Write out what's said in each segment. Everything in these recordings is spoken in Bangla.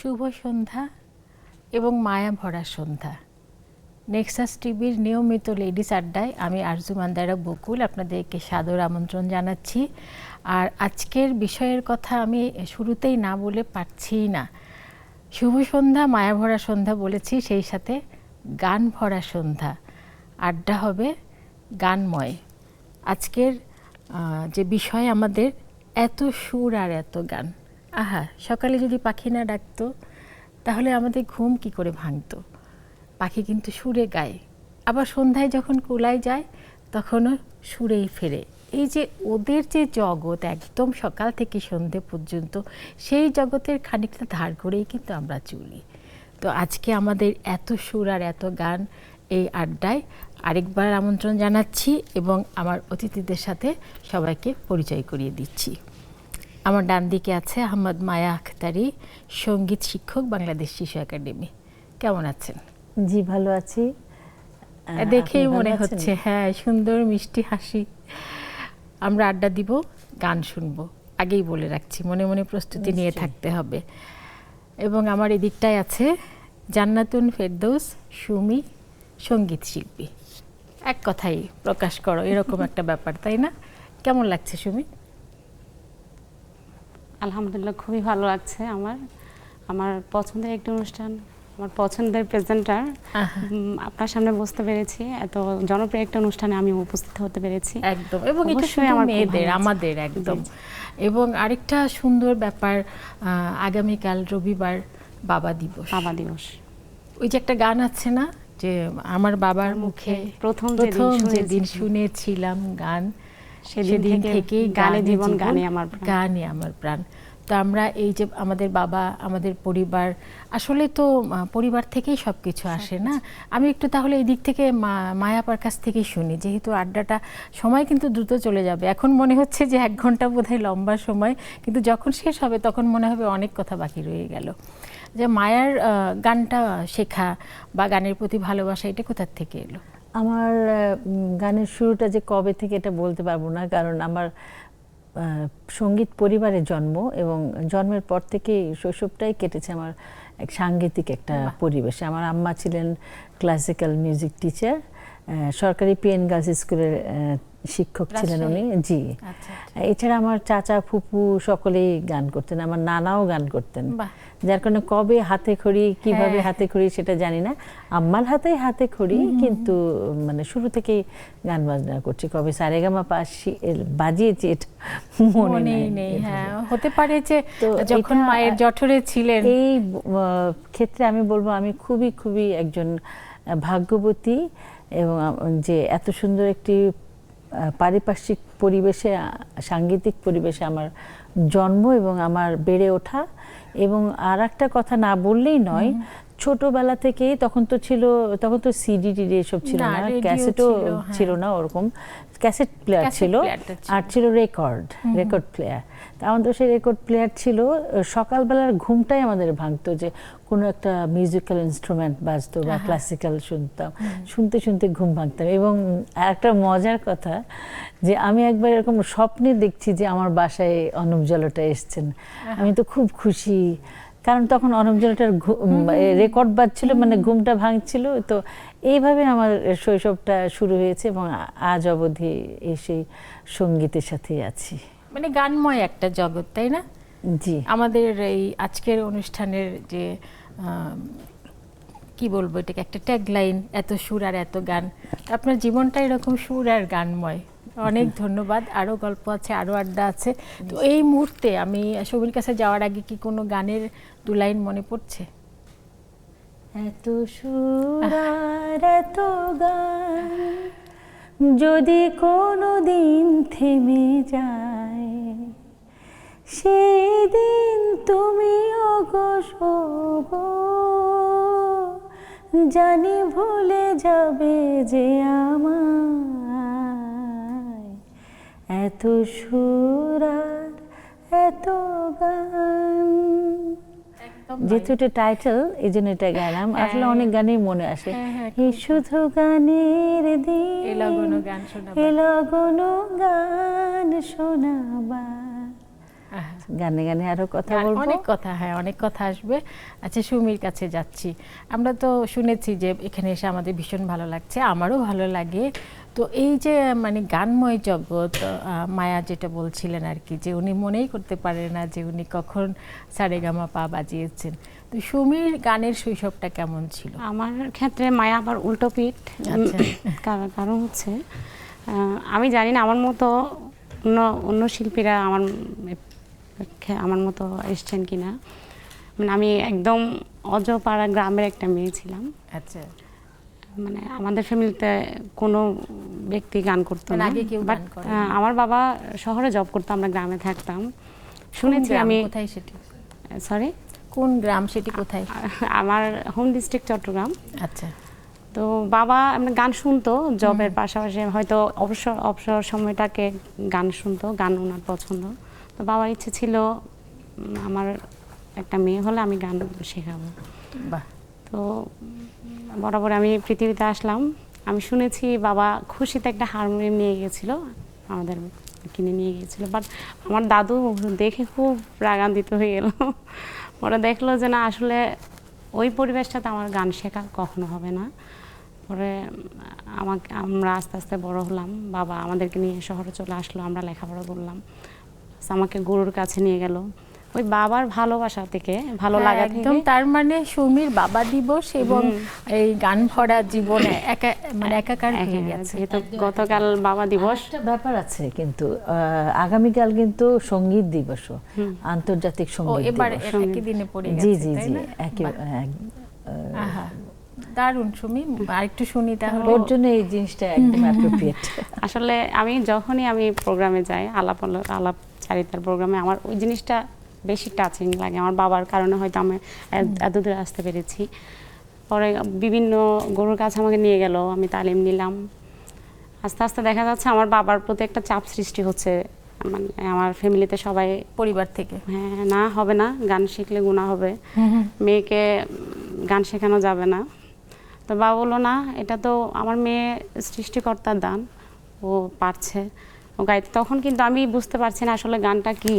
শুভ সন্ধ্যা এবং মায়া ভরা সন্ধ্যা। নেক্সাস টিভির নিয়মিত লেডিস আড্ডায় আমি আরজু মান্দারা বকুল আপনাদেরকে সাদর আমন্ত্রণ জানাচ্ছি। আর আজকের বিষয়ের কথা আমি শুরুতেই না বলে পারছি না। শুভ সন্ধ্যা, মায়া ভরা সন্ধ্যা বলেছি, সেই সাথে গান ভরা সন্ধ্যা। আড্ডা হবে গানময়। আজকের যে বিষয় আমাদের এত সুর আর এত গান। আহা, সকালে যদি পাখি না ডাকতো তাহলে আমাদের ঘুম কি করে ভাঙতো। পাখি কিন্তু সুরে গায়, আবার সন্ধ্যায় যখন কুলায় যায় তখনও সুরেই ফেরে। এই যে ওদের যে জগৎ একদম সকাল থেকে সন্ধে পর্যন্ত, সেই জগতের খানিকটা ধার করেই কিন্তু আমরা চলি। তো আজকে আমাদের এত সুর আর এত গান এই আড্ডায় আরেকবার আমন্ত্রণ জানাচ্ছি এবং আমার অতিথিদের সাথে সবাইকে পরিচয় করিয়ে দিচ্ছি। আমার ডান দিকে আছে আহমদ মায়া আখতারি, সঙ্গীত শিক্ষক, বাংলাদেশ শিশু একাডেমি। কেমন আছেন? জি, ভালো আছি। দেখেই মনে হচ্ছে, হ্যাঁ, সুন্দর মিষ্টি হাসি। আমরা আড্ডা দিব, গান শুনবো, আগেই বলে রাখছি, মনে মনে প্রস্তুতি নিয়ে থাকতে হবে। এবং আমার এদিকটায় আছে জান্নাতুন ফেরদৌস সুমি, সঙ্গীত শিল্পী। এক কথাই প্রকাশ করো, এরকম একটা ব্যাপার, তাই না? কেমন লাগছে সুমি? আলহামদুলিল্লাহ, খুবই ভালো লাগছে। আমার পছন্দের একটি অনুষ্ঠান, আমার পছন্দের প্রেজেন্টার আপনার সামনে বসতে পেরেছি। এত জনপ্রিয় একটা অনুষ্ঠানে আমি উপস্থিত হতে পেরেছি একদম। এবং এটা শুধু মেয়েদের, আমাদের একদম। এবং আরেকটা সুন্দর ব্যাপার, আগামীকাল রবিবার বাবা দিবস। ওই যে একটা গান আছে না, যে আমার বাবার মুখে প্রথম যেদিন শুনেছিলাম গান, সেদিন থেকে গানে জীবন, গানে আমার প্রাণ। তো আমরা এই যে আমাদের বাবা, আমাদের পরিবার, আসলে তো পরিবার থেকেই সব কিছু আসে না। আমি একটু তাহলে এই দিক থেকে মায়াপার কাছ থেকেই শুনি, যেহেতু আড্ডাটা সময় কিন্তু দ্রুত চলে যাবে। এখন মনে হচ্ছে যে 1 ঘন্টা বোধহয় লম্বা সময়, কিন্তু যখন শেষ হবে তখন মনে হবে অনেক কথা বাকি রয়ে গেল। যে মায়ার গানটা শেখা বা গানের প্রতি ভালোবাসা, এটা কোথার থেকে এলো? আমার গানের শুরুটা যে কবে থেকে এটা বলতে পারবো না, কারণ আমার সঙ্গীত পরিবারে জন্ম এবং জন্মের পর থেকেই শৈশবটাই কেটেছে আমার এক সাংগীতিক একটা পরিবেশে। আমার আম্মা ছিলেন ক্লাসিক্যাল মিউজিক টিচার, সরকারি পিএন গার্লস স্কুলের শিক্ষক ছিলেন উনি। জি, এছাড়া আমার চাচা ফুপু সকলেই গান করতেন, আমার নানাও গান করতেন। যার কারণে কবে হাতে খড়ি, কিভাবে হাতে খড়ি সেটা জানি না। আম্মার হাতেই হাতে খড়ি, কিন্তু মানে শুরু থেকেই গান বাজনা করছি। কবে সারেগামা পাশি বাজিয়েছি এটা মনে নেই। হ্যাঁ, হতে পারে যে যখন মায়ের জঠরে ছিলেন। এই ক্ষেত্রে আমি বলবো আমি খুবই খুবই একজন ভাগ্যবতী, এবং যে এত সুন্দর একটি পারিপার্শ্বিক পরিবেশে, সাংগীতিক পরিবেশে আমার জন্ম এবং আমার বেড়ে ওঠা। এবং আর একটা কথা না বললেই নয়, ছোটবেলা থেকেই তখন তো সিডি টিডি এসব ছিল না, ক্যাসেটও ছিল না, ওরকম ক্যাসেট প্লেয়ার ছিল, আর ছিল রেকর্ড প্লেয়ার। তা আমাদের সেই রেকর্ড প্লেয়ার ছিল। সকালবেলার ঘুমটাই আমাদের ভাঙতো যে কোনো একটা মিউজিক্যাল ইনস্ট্রুমেন্ট বাজতো বা ক্লাসিক্যাল শুনতাম, শুনতে শুনতে ঘুম ভাঙতাম। এবং একটা মজার কথা, যে আমি একবার এরকম স্বপ্নে দেখছি যে আমার বাসায় অনুপ জলোটা এসছেন। আমি তো খুব খুশি, কারণ তখন অনুপ জলোটার রেকর্ড বাজছিল, মানে ঘুমটা ভাঙছিল। তো এইভাবে আমার শৈশবটা শুরু হয়েছে এবং আজ অবধি সেই সঙ্গীতের সাথেই আছি। মানে গানময় একটা জগৎ, তাই না? জি। আমাদের এই আজকের অনুষ্ঠানের যে কি বলবো, এটাকে একটা ট্যাগলাইন, এত সুর আর এত গান। আপনার জীবনটা এরকম সুর আর গানময়। অনেক ধন্যবাদ। আরও গল্প আছে, আরও আড্ডা আছে। তো এই মুহূর্তে আমি সবির কাছে যাওয়ার আগে কি কোনো গানের 2 লাইন মনে পড়ছে? এত সুর আর এত গান যদি কোনো দিন থেমে যায়, সেদিন তুমি ওগো জানি ভুলে যাবে যে আমায়। এত সুর আর এত গান, যেহেতু এটা টাইটেল, এই জন্য এটা গাইলাম। আসলে অনেক গানই মনে আসে। এই শুধু গানের দিন, এলো কোনো গান শোনাবার, গানে গানে আরো কথা বলবো। অনেক কথা, হ্যাঁ অনেক কথা আসবে। আচ্ছা সুমির কাছে যাচ্ছি। আমরা তো শুনেছি যে এখানে এসে আমাদের ভীষণ ভালো লাগছে, আমারও ভালো লাগে। তো এই যে মানে গানময় জগৎ, মায়া যেটা বলছিলেন আর কি, যে উনি মনেই করতে পারে না যে উনি কখন সারেগামাপা বাজিয়েছেন। তো সুমির গানের শৈশবটা কেমন ছিল? আমার ক্ষেত্রে মায়া আবার উল্টো পিঠ। আচ্ছা। কারণ হচ্ছে আমি জানি না আমার মতো অন্য অন্য শিল্পীরা আমার মতো এসছেন কিনা। মানে আমি একদম অজপাড়া গ্রামের একটা মেয়ে ছিলাম। আচ্ছা। মানে আমাদের ফ্যামিলিতে কোনো ব্যক্তি গান করতো মানে না, আগে কেউ বাট গান করে? আমার বাবা শহরে জব করতো, আমরা গ্রামে থাকতাম। শুনেছি আমি। কোথায় সেটি? সরি, কোন গ্রাম সেটি, কোথায়? আমার হোম ডিস্ট্রিক্ট চট্টগ্রাম। আচ্ছা। তো বাবা মানে গান শুনতো জবের পাশাপাশি, হয়তো অবসর সময়টাকে গান শুনতো, গান ওনার পছন্দ। তো বাবার ইচ্ছে ছিল আমার একটা মেয়ে হলে আমি গান শেখাবো। বাহ। তো বরাবর আমি পৃথিবীতে আসলাম। আমি শুনেছি বাবা খুশিতে একটা হারমোনিয়াম নিয়ে গিয়েছিল, আমাদের কিনে নিয়ে গিয়েছিল। বাট আমার দাদু দেখে খুব রাগান্বিত হয়ে গেল। ওরা দেখলো যে না, আসলে ওই পরিবেশটাতে আমার গান শেখা কখনো হবে না। পরে আমরা আস্তে আস্তে বড় হলাম, বাবা আমাদেরকে নিয়ে শহরে চলে আসলো, আমরা লেখাপড়া করলাম। আমাকে গুরুর কাছে নিয়ে গেল, ওই বাবার ভালোবাসা থেকে, ভালো লাগা থেকে। একদম। তার মানে সুমির বাবা দিবস এবং এই গান ভরা জীবনে একাকার হয়ে গেছে। যেহেতু গতকাল বাবা দিবস। একটা ব্যাপার আছে কিন্তু, আগামীকাল কিন্তু সঙ্গীত দিবসও, আন্তর্জাতিক ও সঙ্গীত এবার দিবস। একই দিনে পড়ে গেছে, জি জি তাই জি, না? আহা, দারুণ সুমি, আর একটু শুনি তাহলে। ওর জন্য এই জিনিসটা একদম অ্যাপ্রোপ্রিয়েট। আসলে যখনই আমি প্রোগ্রামে যাই, আলাপচারিতার প্রোগ্রামে, আমার ওই জিনিসটা বেশি টাচিং লাগে। আমার বাবার কারণে হয়তো আমি এত দূরে আসতে পেরেছি। পরে বিভিন্ন গুরুর কাছে আমাকে নিয়ে গেল, আমি তালিম নিলাম। আস্তে আস্তে দেখা যাচ্ছে আমার বাবার প্রতি একটা চাপ সৃষ্টি হচ্ছে, মানে আমার ফ্যামিলিতে সবাই, পরিবার থেকে। হ্যাঁ না, হবে না, গান শিখলে গুনাহ হবে, মেয়েকে গান শেখানো যাবে না। তো বাবা বললো না, এটা তো আমার মেয়ে সৃষ্টিকর্তার দান, ও পারছে, ও গাইতে। তখন কিন্তু আমি বুঝতে পারছি না আসলে গানটা কি।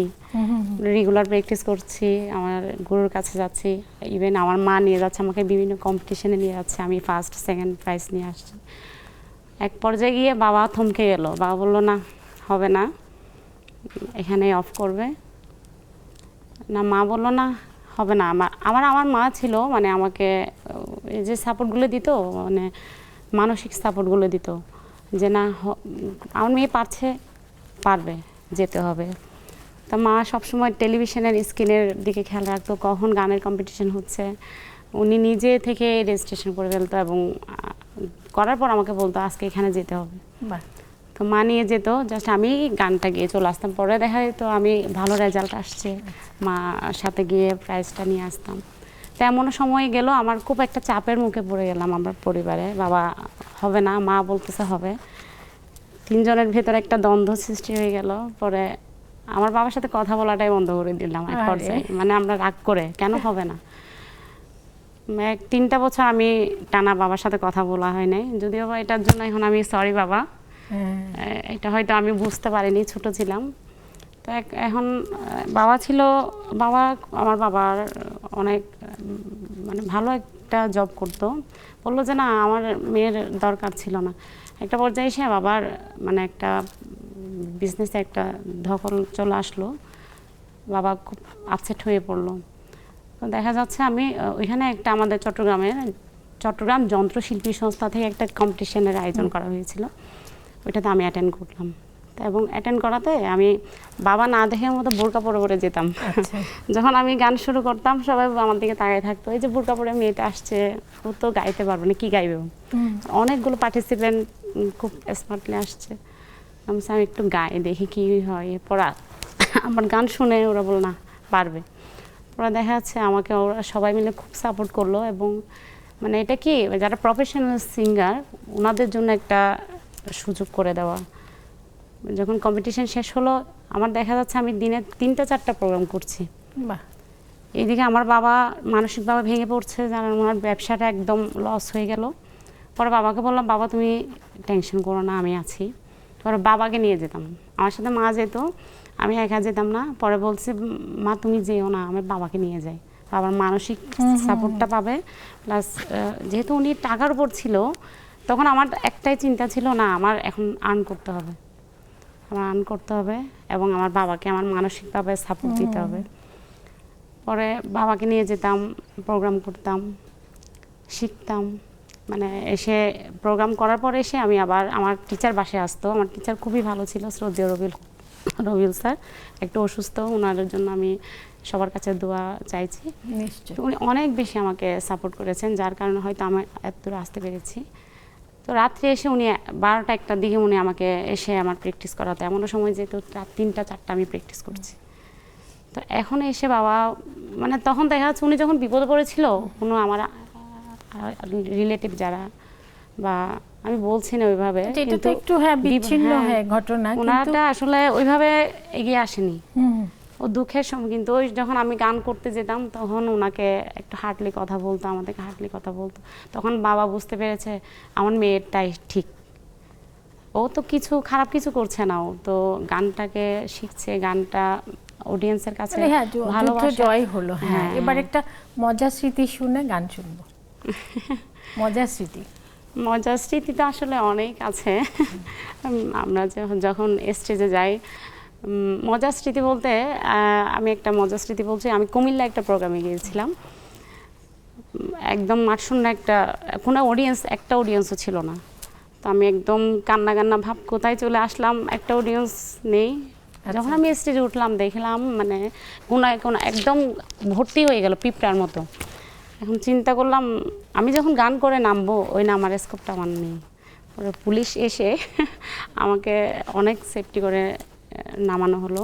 রেগুলার প্র্যাকটিস করছি, আমার গুরুর কাছে যাচ্ছি, ইভেন আমার মা নিয়ে যাচ্ছে আমাকে বিভিন্ন কম্পিটিশনে নিয়ে যাচ্ছে, আমি ফার্স্ট সেকেন্ড প্রাইজ নিয়ে আসছি। এক পর্যায়ে গিয়ে বাবা থমকে গেল, বাবা বললো না, হবে না, এখানে অফ করবে না। মা বললো না, হবে না। আমার মা ছিল, মানে আমাকে এই যে সাপোর্টগুলো দিত, মানে মানসিক সাপোর্টগুলো দিত, যে না আমার মেয়ে পারবে, যেতে হবে। তা মা সবসময় টেলিভিশনের স্ক্রিনের দিকে খেয়াল রাখতো, কখন গানের কম্পিটিশন হচ্ছে। উনি নিজে থেকে রেজিস্ট্রেশন করে ফেলতো এবং করার পর আমাকে বলতো আজকে এখানে যেতে হবে। বাহ। তো মা নিয়ে যেত, জাস্ট আমি গানটা গিয়ে চলে আসতাম। পরে দেখা যেত আমি ভালো রেজাল্ট আসছে, মা সাথে গিয়ে প্রাইজটা নিয়ে আসতাম। তো এমন সময় গেল, আমার খুব একটা চাপের মুখে পড়ে গেলাম আমার পরিবারে। বাবা হবে না, মা বলতেছে হবে। তিনজনের ভেতরে একটা দ্বন্দ্ব সৃষ্টি হয়ে গেল। পরে আমার বাবার সাথে কথা বলাটাই বন্ধ করে দিলাম এক পর্যায়ে, মানে আমরা রাগ করে, কেন হবে না। 3টা বছর আমি টানা বাবার সাথে কথা বলা হয় নাই, যদিও এটার জন্য এখন আমি সরি বাবা। এটা হয়তো আমি বুঝতে পারিনি, ছোট ছিলাম। তো এখন আমার বাবার অনেক মানে ভালো একটা জব করতো, বললো যে না আমার মেয়ের দরকার ছিল না। একটা পর্যায়ে এসে বাবার মানে একটা বিজনেসে একটা ধকল চলে আসলো, বাবা খুব আপসেট হয়ে পড়লো। তো দেখা যাচ্ছে আমি ওইখানে একটা আমাদের চট্টগ্রাম যন্ত্রশিল্পী সংস্থা থেকে একটা কম্পিটিশনের আয়োজন করা হয়েছিল, ওইটাতে আমি অ্যাটেন্ড করলাম। এবং অ্যাটেন্ড করাতে আমি বাবা না দেখে মতো বোরকা পরে পরে যেতাম। যখন আমি গান শুরু করতাম সবাই আমার দিকে তাকিয়ে থাকতো, এই যে বোরকা পরে মেয়েটা আসছে, ও তো গাইতে পারবে না, কি গাইবে। অনেকগুলো পার্টিসিপেন্ট খুব স্মার্টলি আসছে, আমি একটু গায়ে দেখি কি হয়। এরপর আমার গান শুনে ওরা বলল না, পারবে। ওরা দেখা যাচ্ছে আমাকে ওরা সবাই মিলে খুব সাপোর্ট করলো। এবং মানে এটা কি, যারা প্রফেশনাল সিঙ্গার ওনাদের জন্য একটা সুযোগ করে দেওয়া। যখন কম্পিটিশন শেষ হলো, আমার দেখা যাচ্ছে আমি দিনে 3টা-4টা প্রোগ্রাম করছি। এইদিকে আমার বাবা মানসিকভাবে ভেঙে পড়ছে, জানার ওনার ব্যবসাটা একদম লস হয়ে গেল। পরে বাবাকে বললাম, বাবা তুমি টেনশন করো না, আমি আছি। পরে বাবাকে নিয়ে যেতাম, আমার সাথে মা যেত, আমি একা যেতাম না। পরে বলছে মা তুমি যেও না, আমি বাবাকে নিয়ে যাই, বাবার মানসিক সাপোর্টটা পাবে। প্লাস যেহেতু উনি টাকার উপর ছিল, তখন আমার একটাই চিন্তা ছিল, না আমার এখন আর্ন করতে হবে, আমার আর্ন করতে হবে এবং আমার বাবাকে আমার মানসিকভাবে সাপোর্ট দিতে হবে। পরে বাবাকে নিয়ে যেতাম, প্রোগ্রাম করতাম, শিখতাম। মানে এসে প্রোগ্রাম করার পরে এসে আমি আবার আমার টিচার বাসায় আসতো। আমার টিচার খুবই ভালো ছিল, শ্রদ্ধেয় রবিউল স্যার, একটু অসুস্থ, ওনার জন্য আমি সবার কাছে দোয়া চাইছি। নিশ্চয়ই। উনি অনেক বেশি আমাকে সাপোর্ট করেছেন, যার কারণে হয়তো আমি এত দূর আসতে পেরেছি। তো রাত্রে এসে উনি 12টা-1টার দিকে উনি আমাকে এসে আমার প্র্যাকটিস করাতো। এমনও সময় যেত রাত 3টা-4টা আমি প্র্যাকটিস করছি। তো এখন এসে বাবা, মানে তখন দেখা যাচ্ছে উনি যখন বিপদে পড়েছিল, কোনো আমার রিলেটিভ যারা, বা আমি বলছি না ওইভাবে, এটা তো একটু বিচ্ছিন্ন ঘটনা, ওনাটা আসলে ওইভাবে এগিয়ে আসেনি। ও দুঃখের সময়, কিন্তু ওই যখন আমি গান করতে যেতাম তখন ওনাকে একটু হার্টলি কথা বলতো, আমাদেরকে হার্টলি কথা বলতো। তখন বাবা বুঝতে পেরেছে আমার মেয়েরটাই ঠিক, ও তো কিছু খারাপ কিছু করছে না, ও তো গানটাকে শিখছে, গানটা অডিয়েন্সের কাছে ভালোবাসা জয় হলো। হ্যাঁ, এবার একটা মজার স্মৃতি শুনে গান শুনবো। মজার স্মৃতি, মজার স্মৃতি তো আসলে অনেক আছে। আমরা যখন স্টেজে যাই, মজার স্মৃতি বলতে আমি একটা মজার স্মৃতি বলছি। আমি কুমিল্লা একটা প্রোগ্রামে গিয়েছিলাম, একদম মাঠশূন্য কোনো একটা অডিয়েন্সও ছিল না। তো আমি একদম কান্না ভাব কোথায় চলে আসলাম, একটা অডিয়েন্স নেই। যখন আমি স্টেজে উঠলাম দেখলাম মানে কোনো একদম ভর্তি হয়ে গেল পিঁপড়ার মতো। এখন চিন্তা করলাম আমি যখন গান করে নামবো, ওই নামার স্কোপটা আমার নেই। পরে পুলিশ এসে আমাকে অনেক সেফটি করে নামানো হলো।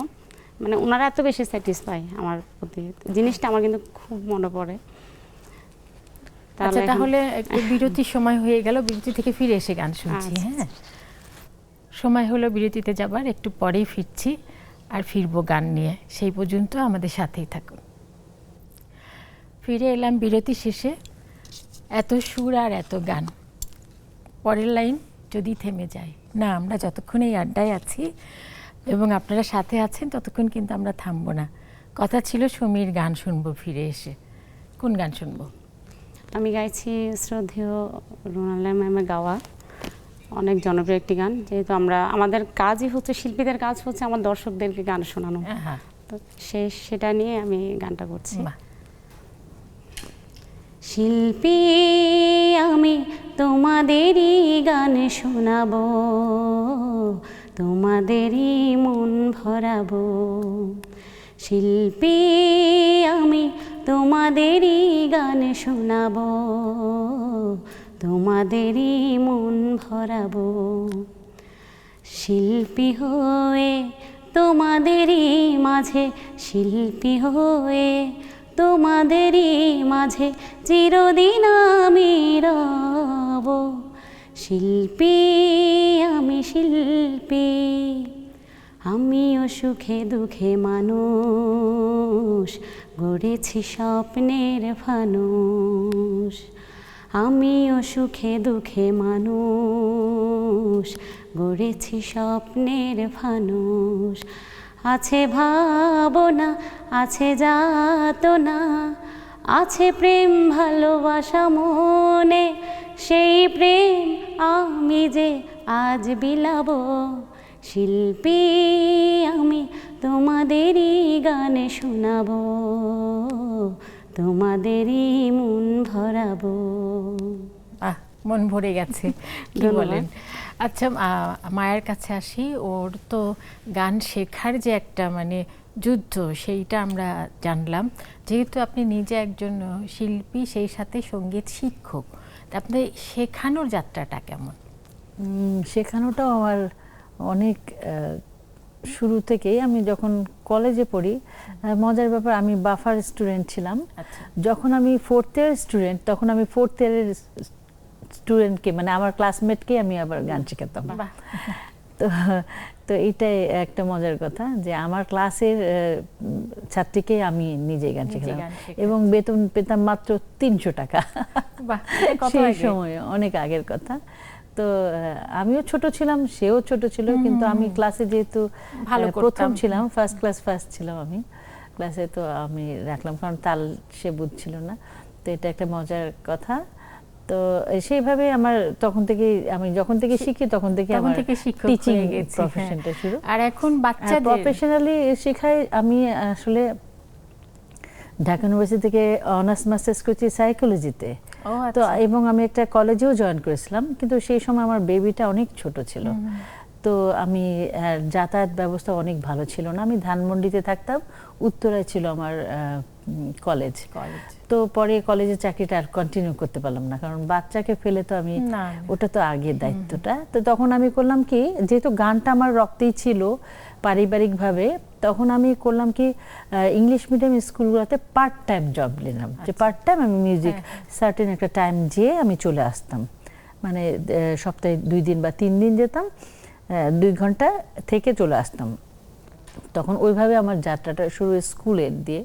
মানে ওনারা এত বেশি স্যাটিসফাই আমার প্রতি, জিনিসটা আমার কিন্তু খুব মনে পড়ে। আচ্ছা, তাহলে একটু বিরতির সময় হয়ে গেল, বিরতি থেকে ফিরে এসে গান শুনছি। হ্যাঁ, সময় হলো বিরতিতে যাবার, একটু পরেই ফিরছি, আর ফিরবো গান নিয়ে। সেই পর্যন্ত আমাদের সাথেই থাকুন। ফিরে এলাম বিরতি শেষে। এত সুর আর এত গান, পরের লাইন যদি থেমে যায় না, আমরা যতক্ষণ এই আড্ডায় আছি এবং আপনারা সাথে আছেন ততক্ষণ কিন্তু আমরা থামবো না। কথা ছিল সমীর গান শুনবো ফিরে এসে। কোন গান শুনবো? আমি গাইছি শ্রদ্ধেয় রুনালা ম্যামের গাওয়া অনেক জনপ্রিয় একটি গান। যেহেতু আমাদের কাজই হচ্ছে, শিল্পীদের কাজ হচ্ছে আমার দর্শকদেরকে গান শোনানো, তো সেটা নিয়ে আমি গানটা করছি। শিল্পী আমি তোমাদেরই গান শোনাবো, তোমাদেরই মন ভরাবো। শিল্পী আমি তোমাদেরই গান শোনাবো, তোমাদেরই মন ভরাবো। শিল্পী হয়ে তোমাদেরই মাঝে, শিল্পী হয়ে তোমাদেরই মাঝে চিরদিন আমি রব। শিল্পী আমি শিল্পী, আমিও সুখে দুঃখে মানুষ, গড়েছি স্বপ্নের ফানুষ। আমিও সুখে দুঃখে মানুষ, গড়েছি স্বপ্নের ফানুষ। আছে ভাবনা, আছে যাতনা, আছে প্রেম ভালোবাসা মনে, সেই প্রেম আমি যে আজ বিলাবো। শিল্পী আমি তোমাদেরই গানে শোনাবো, তোমাদেরই মন ভরাবো। মন ভরে গেছে, কি বলেন? আচ্ছা, মায়ের কাছে আসি। ওর তো গান শেখার যে একটা মানে যুদ্ধ, সেইটা আমরা জানলাম। যেহেতু আপনি নিজে একজন শিল্পী, সেই সাথে সঙ্গীত শিক্ষক, আপনি শেখানোর যাত্রাটা কেমন? শেখানোটাও আমার অনেক শুরু থেকেই। আমি যখন কলেজে পড়ি, মজার ব্যাপার, আমি বাফার স্টুডেন্ট ছিলাম। যখন আমি 4th ইয়ার স্টুডেন্ট, তখন আমি 4th ইয়ারের স্টুডেন্টকে, মানে আমার ক্লাসমেটকে আমি আবার গান শেখাতাম। তো এইটাই একটা মজার কথা যে আমার ক্লাসের ছাত্রীকে আমি নিজে গান শেখালাম, এবং বেতন পেতাম মাত্র 300 টাকা। সেই সময়ে অনেক আগের কথা। তো আমিও ছোট ছিলাম, সেও ছোট ছিল, কিন্তু আমি ক্লাসে যেহেতু ভালো প্রথম করতাম। ছিলাম, ফার্স্ট ক্লাস ফার্স্ট ছিলাম আমি ক্লাসে, তো আমি রাখলাম, কারণ তাল সে বুঝছিল না। তো এটা একটা মজার কথা। তো সেইভাবে আমার তখন থেকে, আমি যখন থেকে শিখি তখন থেকে তখন আমার থেকে শিক্ষক টিচিং হয়ে গেছি, হ্যাঁ। প্রফেশনটা শুরু। আর এখন বাচ্চাদের প্রফেশনালি শেখাই আমি আসলে ঢাকা ইউনিভার্সিটি থেকে অনার্স মাস্টার্স করছি সাইকোলজিতে। ও তো আচ্ছা। এবং আমি একটা কলেজেও জয়েন করেছিলাম, কিন্তু সেই সময় আমার বেবিটা অনেক ছোট ছিল। তো আমি যাতায়াত ব্যবস্থা অনেক ভালো ছিল না, আমি ধানমন্ডিতে থাকতাম, উত্তরায় ছিল আমার কলেজ। তো পরে কলেজের চাকরিটা আর কন্টিনিউ করতে পারলাম না, কারণ বাচ্চাকে ফেলে তো আমি, না, ওটা তো আগের দায়িত্বটা। তো তখন আমি করলাম কি, যেহেতু গানটা আমার রক্তেই ছিল পারিবারিকভাবে, তখন আমি করলাম কি, ইংলিশ মিডিয়াম স্কুলগুলোতে পার্ট টাইম জব নিলাম, যে পার্ট টাইম আমি মিউজিক সার্টেন একটা টাইম যেয়ে আমি চলে আসতাম, মানে সপ্তাহে 2 দিন বা 3 দিন যেতাম, 2 ঘন্টা থেকে চলে আসতাম। তখন ওইভাবে আমার যাত্রাটা শুরু স্কুলের দিয়ে,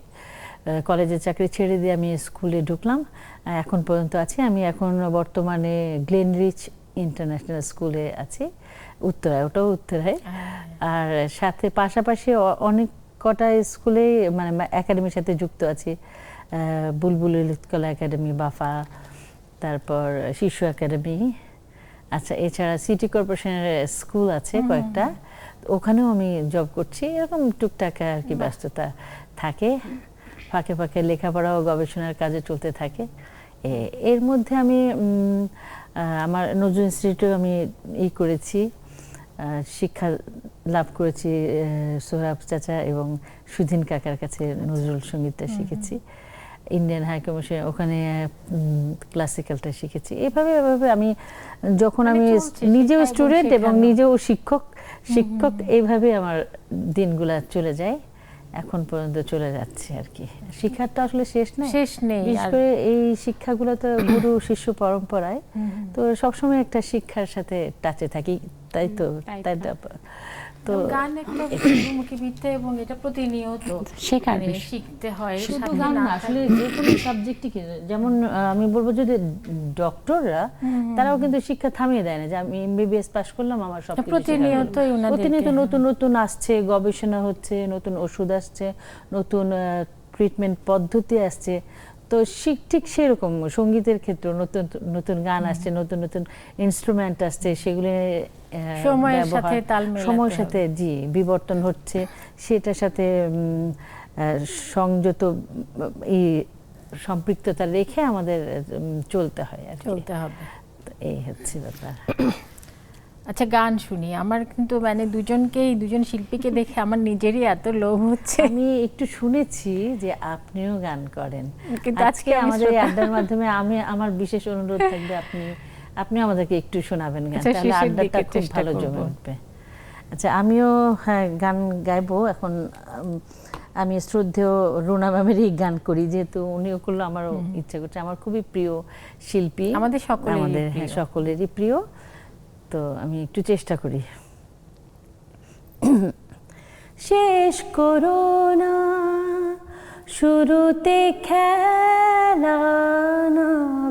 কলেজের চাকরি ছেড়ে দিয়ে আমি স্কুলে ঢুকলাম, এখন পর্যন্ত আছি। আমি এখন বর্তমানে গ্লেনরিচ ইন্টারন্যাশনাল স্কুলে আছি, উত্তরায়, ওটাও উত্তরায়। আর সাথে পাশাপাশি অনেক কটা স্কুলে মানে একাডেমির সাথে যুক্ত আছি, বুলবুল ললিতকলা একাডেমি, বাফা, তারপর শিশু একাডেমি। আচ্ছা, এছাড়া সিটি কর্পোরেশনের স্কুল আছে কয়েকটা, ওখানেও আমি জব করছি। এরকম টুকটাক আর কি ব্যস্ততা থাকে, ফাঁকে ফাঁকে লেখাপড়া ও গবেষণার কাজে চলতে থাকে। এর মধ্যে আমি আমার নজরুল ইনস্টিটিউটে আমি করেছি, শিক্ষা লাভ করেছি সোহরাব চাচা এবং সুধীন কাকার কাছে নজরুল সঙ্গীতটা শিখেছি। ইন্ডিয়ান হাই কমিশন, ওখানে ক্লাসিক্যালটা শিখেছি। এভাবে আমি যখন আমি নিজেও স্টুডেন্ট এবং নিজেও শিক্ষক, এইভাবে আমার দিনগুলা চলে যায়, এখন পর্যন্ত চলে যাচ্ছে আর কি। শিক্ষার তো আসলে শেষ নেই। বিশেষ করে এই শিক্ষাগুলো তো গুরু শিষ্য পরম্পরায়, তো সবসময় একটা শিক্ষার সাথে টাচে থাকি, তাই তো। তো গান একটা মুখী বিদ্যা, এবং এটা প্রতিনিয়ত শেখার শিখতে হয়। শুধু গান না, আসলে যে কোনো সাবজেক্টই, যেমন আমি বলবো যদি ডক্টররা, তারাও কিন্তু শিক্ষা থামিয়ে দেয় না, যে আমি এমবিবিএস পাস করলাম, আমার সব প্রতিনিয়ত নতুন নতুন আসছে, গবেষণা হচ্ছে, নতুন ওষুধ আসছে, নতুন ট্রিটমেন্ট পদ্ধতি আসছে। তো ঠিক সেরকম সঙ্গীতের ক্ষেত্রে নতুন নতুন গান আসছে, নতুন নতুন ইনস্ট্রুমেন্ট আসছে, সেগুলো সময়ের সাথে তাল মেলাতে, সময়ের সাথে বিবর্তন হচ্ছে, সেটার সাথে সংযত সম্পৃক্ততা রেখে আমাদের চলতে হয় আর চলতে হবে। এই হচ্ছে ব্যাপার। আচ্ছা, গান শুনি। আমার কিন্তু মানে দুজন শিল্পীকে দেখে আমার নিজেরই এত লোভ হচ্ছে। আমি একটু শুনেছি যে আপনিও গান করেন, কিন্তু আজকে আমাদের এই আড্ডার মাধ্যমে আমার বিশেষ অনুরোধ থাকবে, আপনি আমাদেরকে একটু শোনাবেন গান, তাহলে আড্ডাটা খুব ভালো জমে উঠবে। আচ্ছা, আমিও গান গাইবো এখন। আমি শ্রদ্ধেয় রুনা ম্যামেরই গান করি, যেহেতু উনিও করলো, আমারও ইচ্ছা করছে। আমার খুবই প্রিয় শিল্পী, আমাদের সকলেরই প্রিয়। তো আমি একটু চেষ্টা করি। শেষ করো না শুরুতে খেলা, না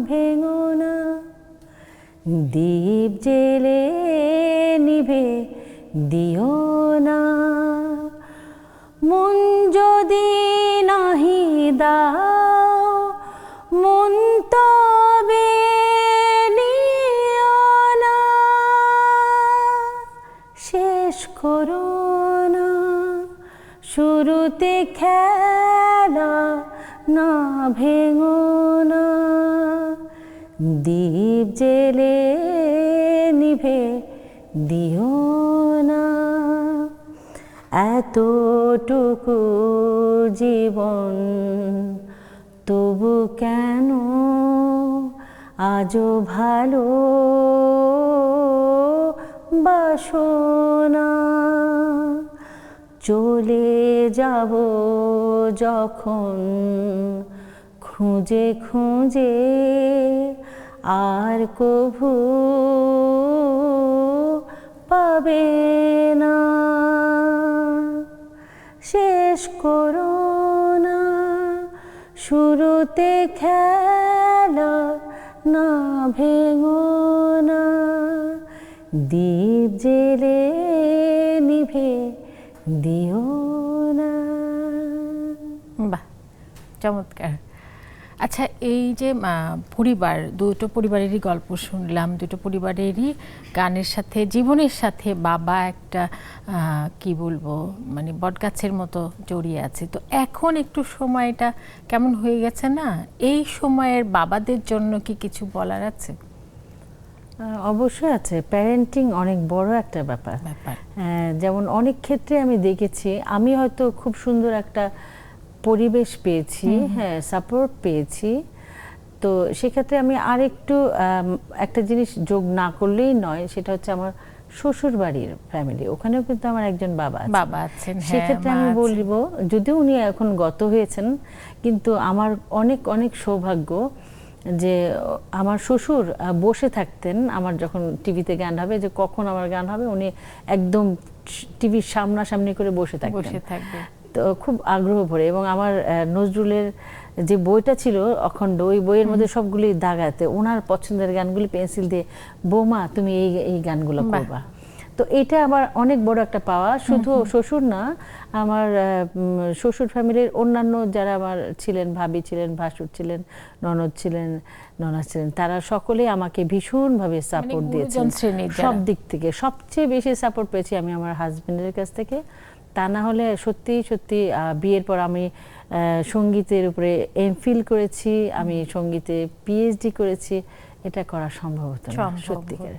ভেঙো না দীপ জেলে নিভে দিও না, মন যদি নাহি দাও মন তবে নিও না, শেষ করো না শুরুতে খেলা, না ভেঙো না দীপ জেলে নিভে দিও না, এতটুকু জীবন তবু কেন আজও ভালো বাসো না, চলে যাব যখন খুঁজে খুঁজে আর কভু পাবে না, শেষ করো না শুরুতে খেলা, না ভেঙো না দীপ জেলে নিভে দিও না। বাহ, চমৎকার। আচ্ছা, এই যে পরিবার, দুটো পরিবারেরই গল্প শুনলাম, দুটো পরিবারেরই গানের সাথে, জীবনের সাথে বাবা একটা কি বলবো, মানে বটগাছের মতো জড়িয়ে আছে। তো এখন একটু সময়টা কেমন হয়ে গেছে না, এই সময়ের বাবাদের জন্য কি কিছু বলার আছে? অবশ্যই আছে। প্যারেন্টিং অনেক বড় একটা ব্যাপার। যেমন অনেক ক্ষেত্রে আমি দেখেছি, আমি হয়তো খুব সুন্দর একটা পরিবেশ পেয়েছি, হ্যাঁ, সাপোর্ট পেয়েছি, তো সেক্ষেত্রে আমি আরেকটু একটা জিনিস যোগ না করলেই নয়, সেটা হচ্ছে আমার শ্বশুর বাড়ির ফ্যামিলি, ওখানেও কিন্তু আমার একজন বাবা আছেন। সেক্ষেত্রে আমি বলবো, যদিও উনি এখন গত হয়েছেন, কিন্তু আমার অনেক অনেক সৌভাগ্য যে আমার শ্বশুর বসে থাকতেন আমার যখন টিভিতে গান হবে, যে কখন আমার গান হবে, উনি একদম টিভির সামনাসামনি করে বসে থাকতেন, তো খুব আগ্রহ ভরে। এবং আমার নজরুলের যে বইটা ছিল অখণ্ড, ওই বইয়ের মধ্যে সবগুলি দাগাতে ওনার পছন্দের গানগুলি পেন্সিল দিয়ে, বৌমা তুমি এই এই গানগুলো করবা। তো এটা আমার অনেক বড় একটা পাওয়া। শুধু শ্বশুর না, আমার শ্বশুর ফ্যামিলির অন্যান্য যারা আমার ছিলেন, ভাবি ছিলেন, ভাসুর ছিলেন, ননদ ছিলেন, ননাস ছিলেন, তারা সকলেই আমাকে ভীষণভাবে সাপোর্ট দিয়েছেন সব দিক থেকে। সবচেয়ে বেশি সাপোর্ট পেয়েছি আমি আমার হাজবেন্ডের কাছ থেকে। তা না হলে সত্যি সত্যি বিয়ের পর আমি সঙ্গীতের উপরে এমফিল করেছি, আমি সঙ্গীতে পিএইচডি করেছি, এটা করা সম্ভব হতো না সত্যিকার।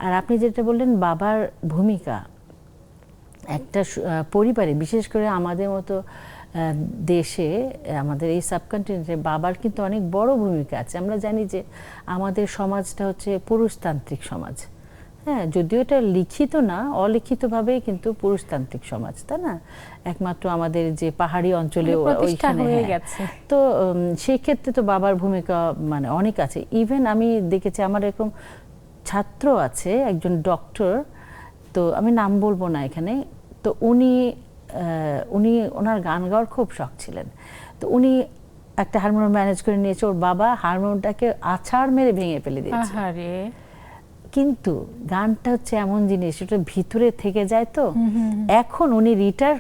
আর আপনি যেটা বললেন বাবার ভূমিকা একটা পরিবারে, বিশেষ করে আমাদের মতো দেশে, আমাদের এই সাবকন্টিনেন্টে বাবার কিন্তু অনেক বড় ভূমিকা আছে। আমরা জানি যে আমাদের সমাজটা হচ্ছে পুরুষতান্ত্রিক সমাজ, হ্যাঁ, যদিও এটা লিখিত না, অলিখিতভাবেই কিন্তু পুরুষতান্ত্রিক সমাজ, তাই না? একমাত্র আমাদের যে পাহাড়ি অঞ্চলে ওইখানে হয়ে গেছে। তো সেই ক্ষেত্রে তো বাবার ভূমিকা মানে অনেক আছে। ইভেন আমি দেখেছি আমার এরকম ছাত্র আছে, একজন ডক্টর, তো আমি নাম বলবো না এখানে, তো উনি ওনার গান গাওয়ার খুব শখ ছিলেন, তো উনি একটা হারমোনিয়াম ম্যানেজ করে নিয়েছে, ওর বাবা হারমোনিয়ামটাকে আছাড় মেরে ভেঙে ফেলে দিয়েছে। কিন্তু গানটা হচ্ছে এমন জিনিস, ওটা ভিতরে থেকে যায়। তো এখন উনি রিটায়ার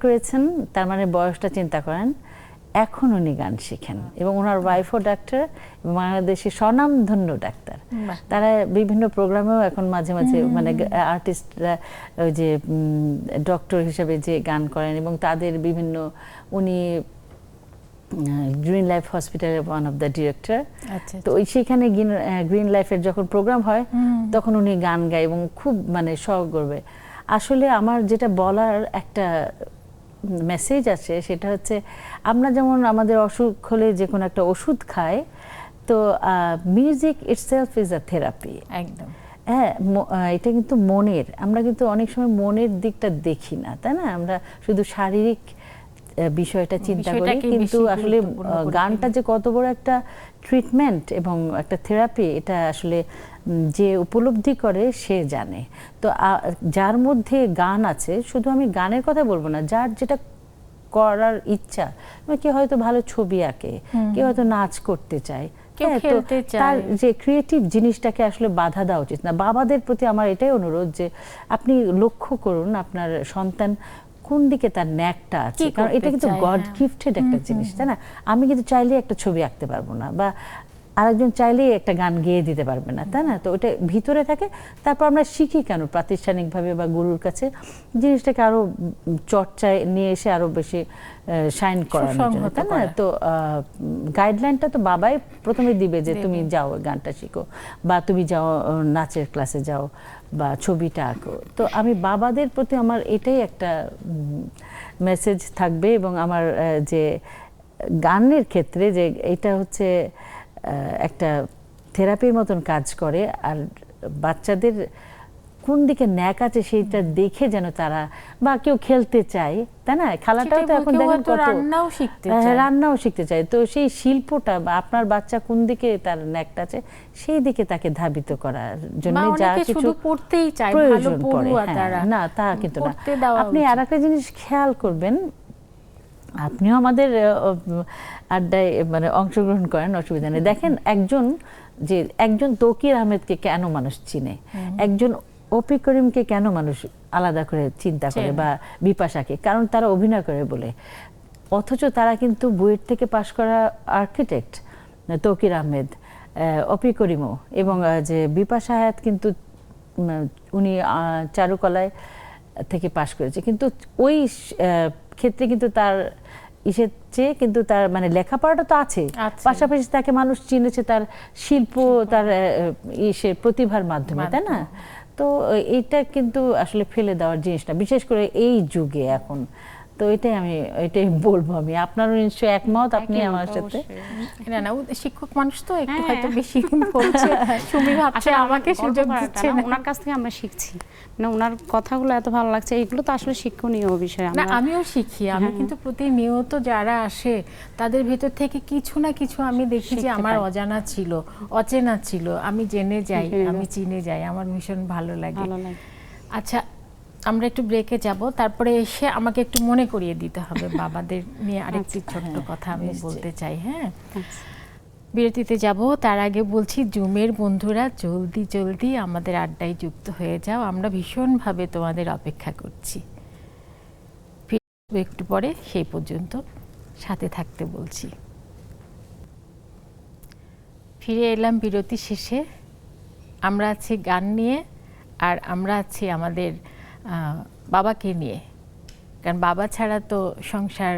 করেছেন, তার মানে বয়সটা চিন্তা করেন, এখন উনি গান শিখেন এবং ওনার ওয়াইফও ডাক্তার, বাংলাদেশের স্বনামধন্য ডাক্তার। তারা বিভিন্ন প্রোগ্রামেও এখন মাঝে মাঝে মানে আর্টিস্টরা ওই যে ডক্টর হিসেবে যে গান করেন, এবং তাদের বিভিন্ন, উনি গ্রিন লাইফ হসপিটালের ওয়ান অফ দ্য ডিরেক্টর। তো ওই সেখানে গ্রিন লাইফের যখন প্রোগ্রাম হয় তখন উনি গান গায় এবং খুব মানে সগর্বে। আসলে আমার যেটা বলার একটা মেসেজ আছে, সেটা হচ্ছে আমরা যেমন আমাদের অসুখ হলে যে কোনো একটা ওষুধ খাই, তো music itself is a therapy. একদম, হ্যাঁ, এটা কিন্তু মনের, আমরা কিন্তু অনেক সময় মনের দিকটা দেখি না, তাই না? আমরা শুধু শারীরিক বিষয়টা চিন্তা করি, কিন্তু আসলে গানটা যে কত বড় একটা ট্রিটমেন্ট এবং একটা থেরাপি, এটা আসলে যে উপলব্ধি করে সে জানে। তো যার মধ্যে গান আছে, শুধু আমি গানের কথা বলবো না, যার যেটা করার ইচ্ছা, কেউ হয়তো ভালো ছবি আঁকে, কেউ হয়তো নাচ করতে চায়, তার যে ক্রিয়েটিভ জিনিসটাকে আসলে বাধা দেওয়া উচিত না। বাবাদের প্রতি আমার এটাই অনুরোধ যে আপনি লক্ষ্য করুন আপনার সন্তান কোন দিকে তার ন্যাকটা আছে, কারণ এটা কিন্তু গড গিফটেড একটা জিনিস, তাই না? আমি কিন্তু চাইলেই একটা ছবি আঁকতে পারবো না, বা আরেকজন চাইলেই একটা গান গেয়ে দিতে পারবে না, তাই না? তো ওটা ভিতরে থাকে। তারপর আমরা শিখি কেন প্রাতিষ্ঠানিকভাবে বা গুরুর কাছে জিনিসটাকে আরো চর্চায় নিয়ে এসে আরো বেশি শাইন করানোর জন্য, তাই না? তো গাইডলাইনটা তো বাবাই প্রথমে দিবে যে তুমি যাও গানটা শিখো, বা তুমি যাও নাচের ক্লাসে যাও, বা ছবিটা আঁকো। তো আমি বাবাদের প্রতি আমার এটাই একটা মেসেজ থাকবে। এবং আমার যে গানের ক্ষেত্রে যে এটা হচ্ছে একটা থেরাপির মতন কাজ করে, আর বাচ্চাদের কোন দিকে ন্যাক আছে সেইটা দেখে যেন তারা, বা কেউ খেলতে চায়, তাই না? খেলাটাও তো এখন দেখেন কত, রান্নাও শিখতে চায়। তো সেই শিল্পটা, বা আপনার বাচ্চা কোন দিকে তার ন্যাকটা আছে সেই দিকে তাকে ধাবিত করার জন্য যা কিছু প্রয়োজন পড়ে, না তা কিন্তু না। আপনি আর একটা জিনিস খেয়াল করবেন, আপনিও আমাদের আড্ডায় মানে অংশগ্রহণ করেন, অসুবিধা নেই। দেখেন একজন যে একজন তৌকির আহমেদকে কেন মানুষ চিনে, একজন অপি করিমকে কেন মানুষ আলাদা করে চিন্তা করে, বা বিপাশাকে, কারণ তারা অভিনয় করে বলে। অথচ তারা কিন্তু বুয়েট থেকে পাশ করা আর্কিটেক্ট তৌকির আহমেদ, অপি করিমও, এবং যে বিপাশা হায়াত কিন্তু উনি চারুকলায় থেকে পাশ করেছে, কিন্তু ওই ক্ষেত্রে কিন্তু তার ইসের চেয়ে কিন্তু তার মানে লেখাপড়াটা তো আছে, পাশাপাশি তাকে মানুষ চিনেছে তার শিল্প, তার ইসের প্রতিভার মাধ্যমে, তাই না? তো এইটা কিন্তু আসলে ফেলে দেওয়ার জিনিস না, বিশেষ করে এই যুগে এখন। তো এটাই বলবো আমি। আপনারও নিশ্চয়ই একমত আপনি আমার সাথে? না না, শিক্ষক মানুষ তো একটু হয়তো বেশি বলছে, সুমি ভাবছে আমাকে সুযোগ দিচ্ছে না। ওনার কাছ থেকে আমরা শিখছি, মানে ওনার কথাগুলো এত ভালো লাগছে, এগুলো তো আসলে শিক্ষণীয় বিষয়। না আমিও শিখি, আমি কিন্তু প্রতিনিয়ত যারা আসে তাদের ভেতর থেকে কিছু না কিছু আমি দেখি যে আমার অজানা ছিল, অচেনা ছিল, আমি জেনে যাই, আমি চিনে যাই, আমার ভীষণ ভালো লাগে। আচ্ছা, আমরা একটু ব্রেকে যাব, তারপরে এসে আমাকে একটু মনে করিয়ে দিতে হবে বাবাদের নিয়ে আরেকটি ছোট্ট কথা আমি বলতে চাই। হ্যাঁ, বিরতিতে যাব, তার আগে বলছি জুমের বন্ধুরা জলদি জলদি আমাদের আড্ডায় যুক্ত হয়ে যাও, আমরা ভীষণভাবে তোমাদের অপেক্ষা করছি। একটু পরে, সেই পর্যন্ত সাথে থাকতে বলছি। ফিরে এলাম বিরতি শেষে। আমরা আছি গান নিয়ে, আর আমরা আছি আমাদের বাবাকে নিয়ে, কারণ বাবা ছাড়া তো সংসার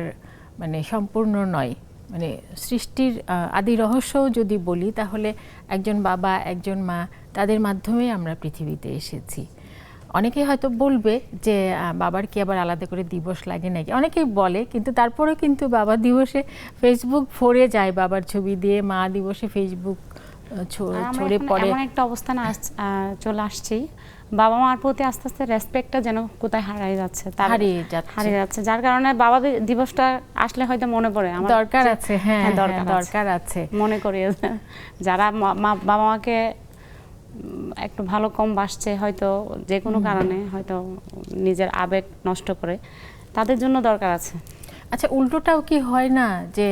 মানে সম্পূর্ণ নয়। মানে সৃষ্টির আদি রহস্যও যদি বলি, তাহলে একজন বাবা, একজন মা, তাদের মাধ্যমেই আমরা পৃথিবীতে এসেছি। অনেকেই হয়তো বলবে যে বাবার কি আবার আলাদা করে দিবস লাগে নাকি, অনেকেই বলে, কিন্তু তারপরেও কিন্তু বাবা দিবসে ফেসবুক ভরে যায় বাবার ছবি দিয়ে, মা দিবসে ফেসবুক ছড়ে পড়ে। এমন একটা অবস্থানে চলে আসছি, বাবা মার প্রতি আস্তে আস্তে রেসপেক্টটা যেন কোথায় হারিয়ে যাচ্ছে, যার কারণে বাবা দিবসটা আসলে হয়তো মনে পড়ে আমার দরকার আছে। হ্যাঁ, দরকার আছে, মনে করি। যারা বাবা মাকে একটু ভালো কম বাসছে হয়তো, যে কোনো কারণে হয়তো নিজের আবেগ নষ্ট করে, তাদের জন্য দরকার আছে। আচ্ছা, উল্টোটাও কি হয় না যে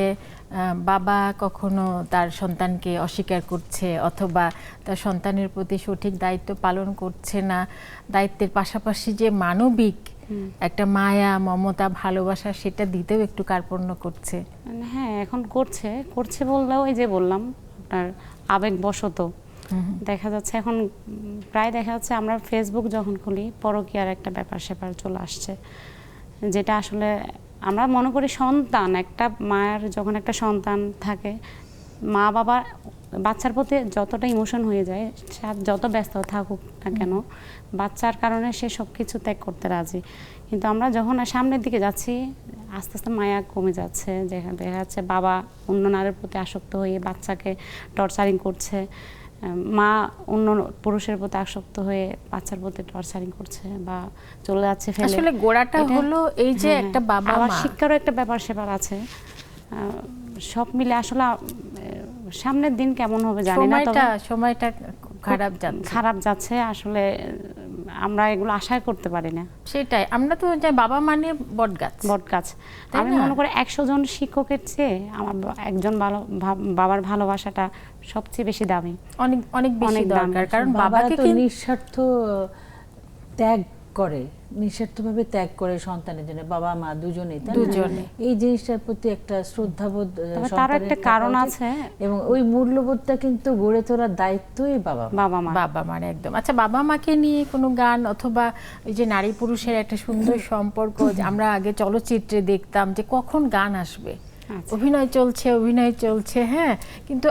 বাবা কখনো তার সন্তানকে অস্বীকার করছে, অথবা তার সন্তানের প্রতি সঠিক দায়িত্ব পালন করছে না, দায়িত্বের পাশাপাশি যে মানবিক একটা মায়া, মমতা, ভালোবাসা, সেটা দিতেও একটু কার্পণ্য করছে? হ্যাঁ, এখন করছে বললেও এই যে বললাম আপনার আবেগবশত দেখা যাচ্ছে। এখন প্রায় দেখা যাচ্ছে আমরা ফেসবুক যখন খুলি, পরকীয়ার একটা ব্যাপার স্যাপার চলে আসছে, যেটা আসলে আমরা মনে করি সন্তান, একটা মায়ের যখন একটা সন্তান থাকে, মা বাবা বাচ্চার প্রতি যতটা ইমোশন হয়ে যায়, যত ব্যস্ত থাকুক না কেন, বাচ্চার কারণে সে সব কিছু ত্যাগ করতে রাজি। কিন্তু আমরা যখন সামনের দিকে যাচ্ছি, আস্তে আস্তে মায়া কমে যাচ্ছে, দেখা যাচ্ছে বাবা অন্য নারীর প্রতি আসক্ত হয়ে বাচ্চাকে টর্চারিং করছে, মা অন্য পুরুষের প্রতি আসক্ত হয়ে বাচ্চার প্রতি টর্চারিং করছে বা চলে যাচ্ছে ফেলে। আসলে গোড়াটা হলো এই যে একটা বাবা মা, শিক্ষারও একটা ব্যাপার স্যাপার আছে, সব মিলে আসলে সামনের দিন কেমন হবে জানি না, তবে সময়টা খারাপ যাচ্ছে আসলে আমরা এগুলো আশা করতে পারি না। সেটাই, আমরা তো যাই বাবা মানে বটগাছ। আমি মনে করি 100 জন শিক্ষকের চেয়ে আমার একজন বাবার ভালোবাসাটা সবচেয়ে বেশি দামি, অনেক বেশি দরকার। কারণ বাবাকে তো নিঃস্বার্থ ত্যাগ করে, নিঃস্বার্থভাবে ত্যাগ করে সন্তানের জন্য, বাবা মা দুজনেই। এই জিনিসটার প্রতি একটা শ্রদ্ধাবোধ, তার একটা কারণ আছে, এবং ওই মূল্যবোধটা কিন্তু গড়ে তোলার দায়িত্বই বাবা মার একদম। আচ্ছা, বাবা মাকে নিয়ে কোনো গান, অথবা এই যে নারী পুরুষের একটা সুন্দর সম্পর্ক, আমরা আগে চলচ্চিত্রে দেখতাম যে কখন গান আসবে, অভিনয় চলছে, হ্যাঁ, কিন্তু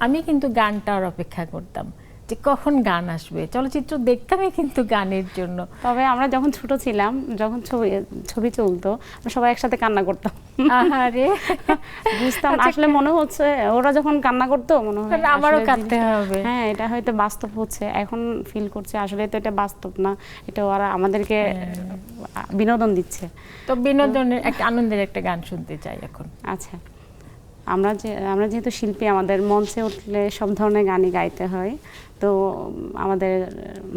আমি কিন্তু গানটার অপেক্ষা করতাম যে কখন গান আসবে। চলচ্চিত্র দেখতামই কিন্তু গানের জন্য। তবে আমরা যখন ছোট ছিলাম, যখন ছবি চলতো, আমরা সবাই একসাথে কান্না করতাম। আরে বুঝতাম আসলে, মনে হচ্ছে ওরা যখন কান্না করতো মনে হয় আমারও কাঁদতে হবে। হ্যাঁ, এটা হয়তো বাস্তব হচ্ছে, এখন ফিল করছে আসলে তো এটা বাস্তব না, এটা ওরা আমাদেরকে বিনোদন দিচ্ছে। তো বিনোদনের একটা আনন্দের একটা গান শুনতে চাই এখন। আচ্ছা, আমরা যেহেতু শিল্পী, আমাদের মঞ্চে উঠলে সব ধরনের গানই গাইতে হয়, তো আমাদের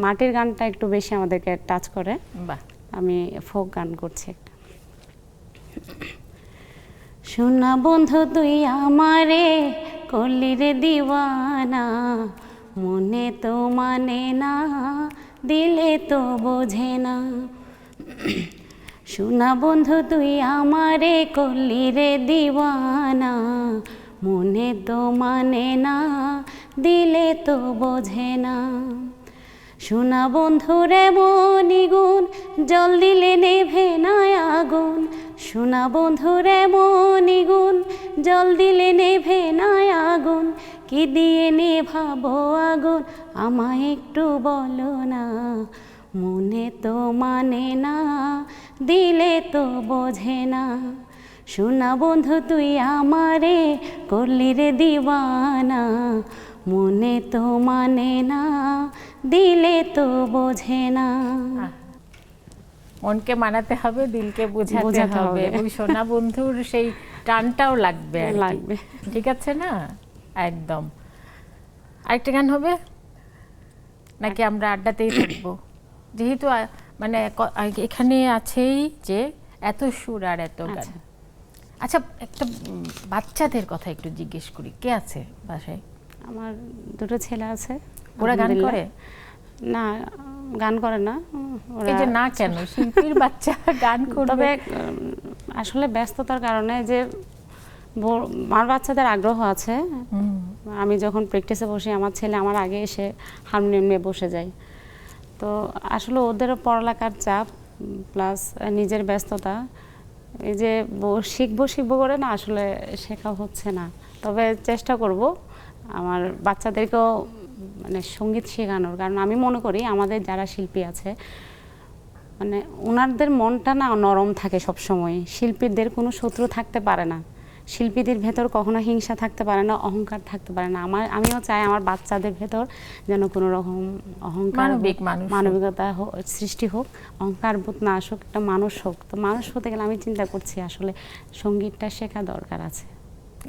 মাটির গানটা একটু বেশি আমাদেরকে টাচ করে। আমি ফোক গান করছি একটা। শোনা বন্ধু তুই আমারে করলি রে দিওয়ানা, মনে তো মানে না, দিলে তো বোঝে না। শোনা বন্ধু তুই আমারে করলি রে দিওয়ানা, মনে তো মানে না, দিলে তো বোঝে না। শোনা বন্ধুরে মনিগুণ, জল দিলে নেভে না আগুন। শোনা বন্ধুরে মনিগুণ, জল দিলে নেভে না আগুন। কি দিয়ে নেভাবো আগুন, আমায় একটু বলো না। মনে তো মানে না, দিলে তো বোঝে না। শোনা বন্ধু তুই আমারে করলি রে দিওয়ানা, মনে তো মানে না, দিলে তো বোঝে না। মনকে মানাতে হবে, দিলকে বোঝাতে বোঝাতে হবে, হবে। ওই সোনা বন্ধুর সেই টানটাও লাগবে আর কি। লাগবে। ঠিক আছে না? একদম। আরেকটা গান হবে নাকি আমরা আড্ডাতেই থাকবো? যেহেতু মানে এখানে আছেই যে এত সুর আর এত গান। আচ্ছা, একটা বাচ্চাদের কথা একটু জিজ্ঞেস করি, কে আছে বাসায়? আমার দুটো ছেলে আছে। ওরা গান আলহামদুলিল্লাহ। করে? না, গান করে না ওরা। এই যে না কেন, শিল্পীর বাচ্চা গান করবে। তবে আসলে ব্যস্ততার কারণে যে আমার বাচ্চাদের আগ্রহ আছে। আমি যখন প্র্যাকটিসে বসি, আমার ছেলে আমার আগে এসে হারমোনিয়াম নিয়ে বসে যায়। তো আসলে ওদেরও পড়ালেখার চাপ প্লাস নিজের ব্যস্ততা, এই যে শিখবো করে না আসলে শেখা হচ্ছে না। তবে চেষ্টা করব আমার বাচ্চাদেরকেও মানে সঙ্গীত শেখানোর, কারণ আমি মনে করি আমাদের যারা শিল্পী আছে মানে ওনাদের মনটা না নরম থাকে সব সময়। শিল্পীদের কোনো শত্রু থাকতে পারে না, শিল্পীদের ভেতর কখনো হিংসা থাকতে পারে না, অহংকার থাকতে পারে না। আমিও চাই আমার বাচ্চাদের ভেতর যেন কোনো রকম অহংকার, মানবিকতা সৃষ্টি হোক, অহংকার বোধ না আসুক, একটা মানুষ হোক। তো মানুষ হতে গেলে আমি চিন্তা করছি আসলে সঙ্গীতটা শেখা দরকার আছে।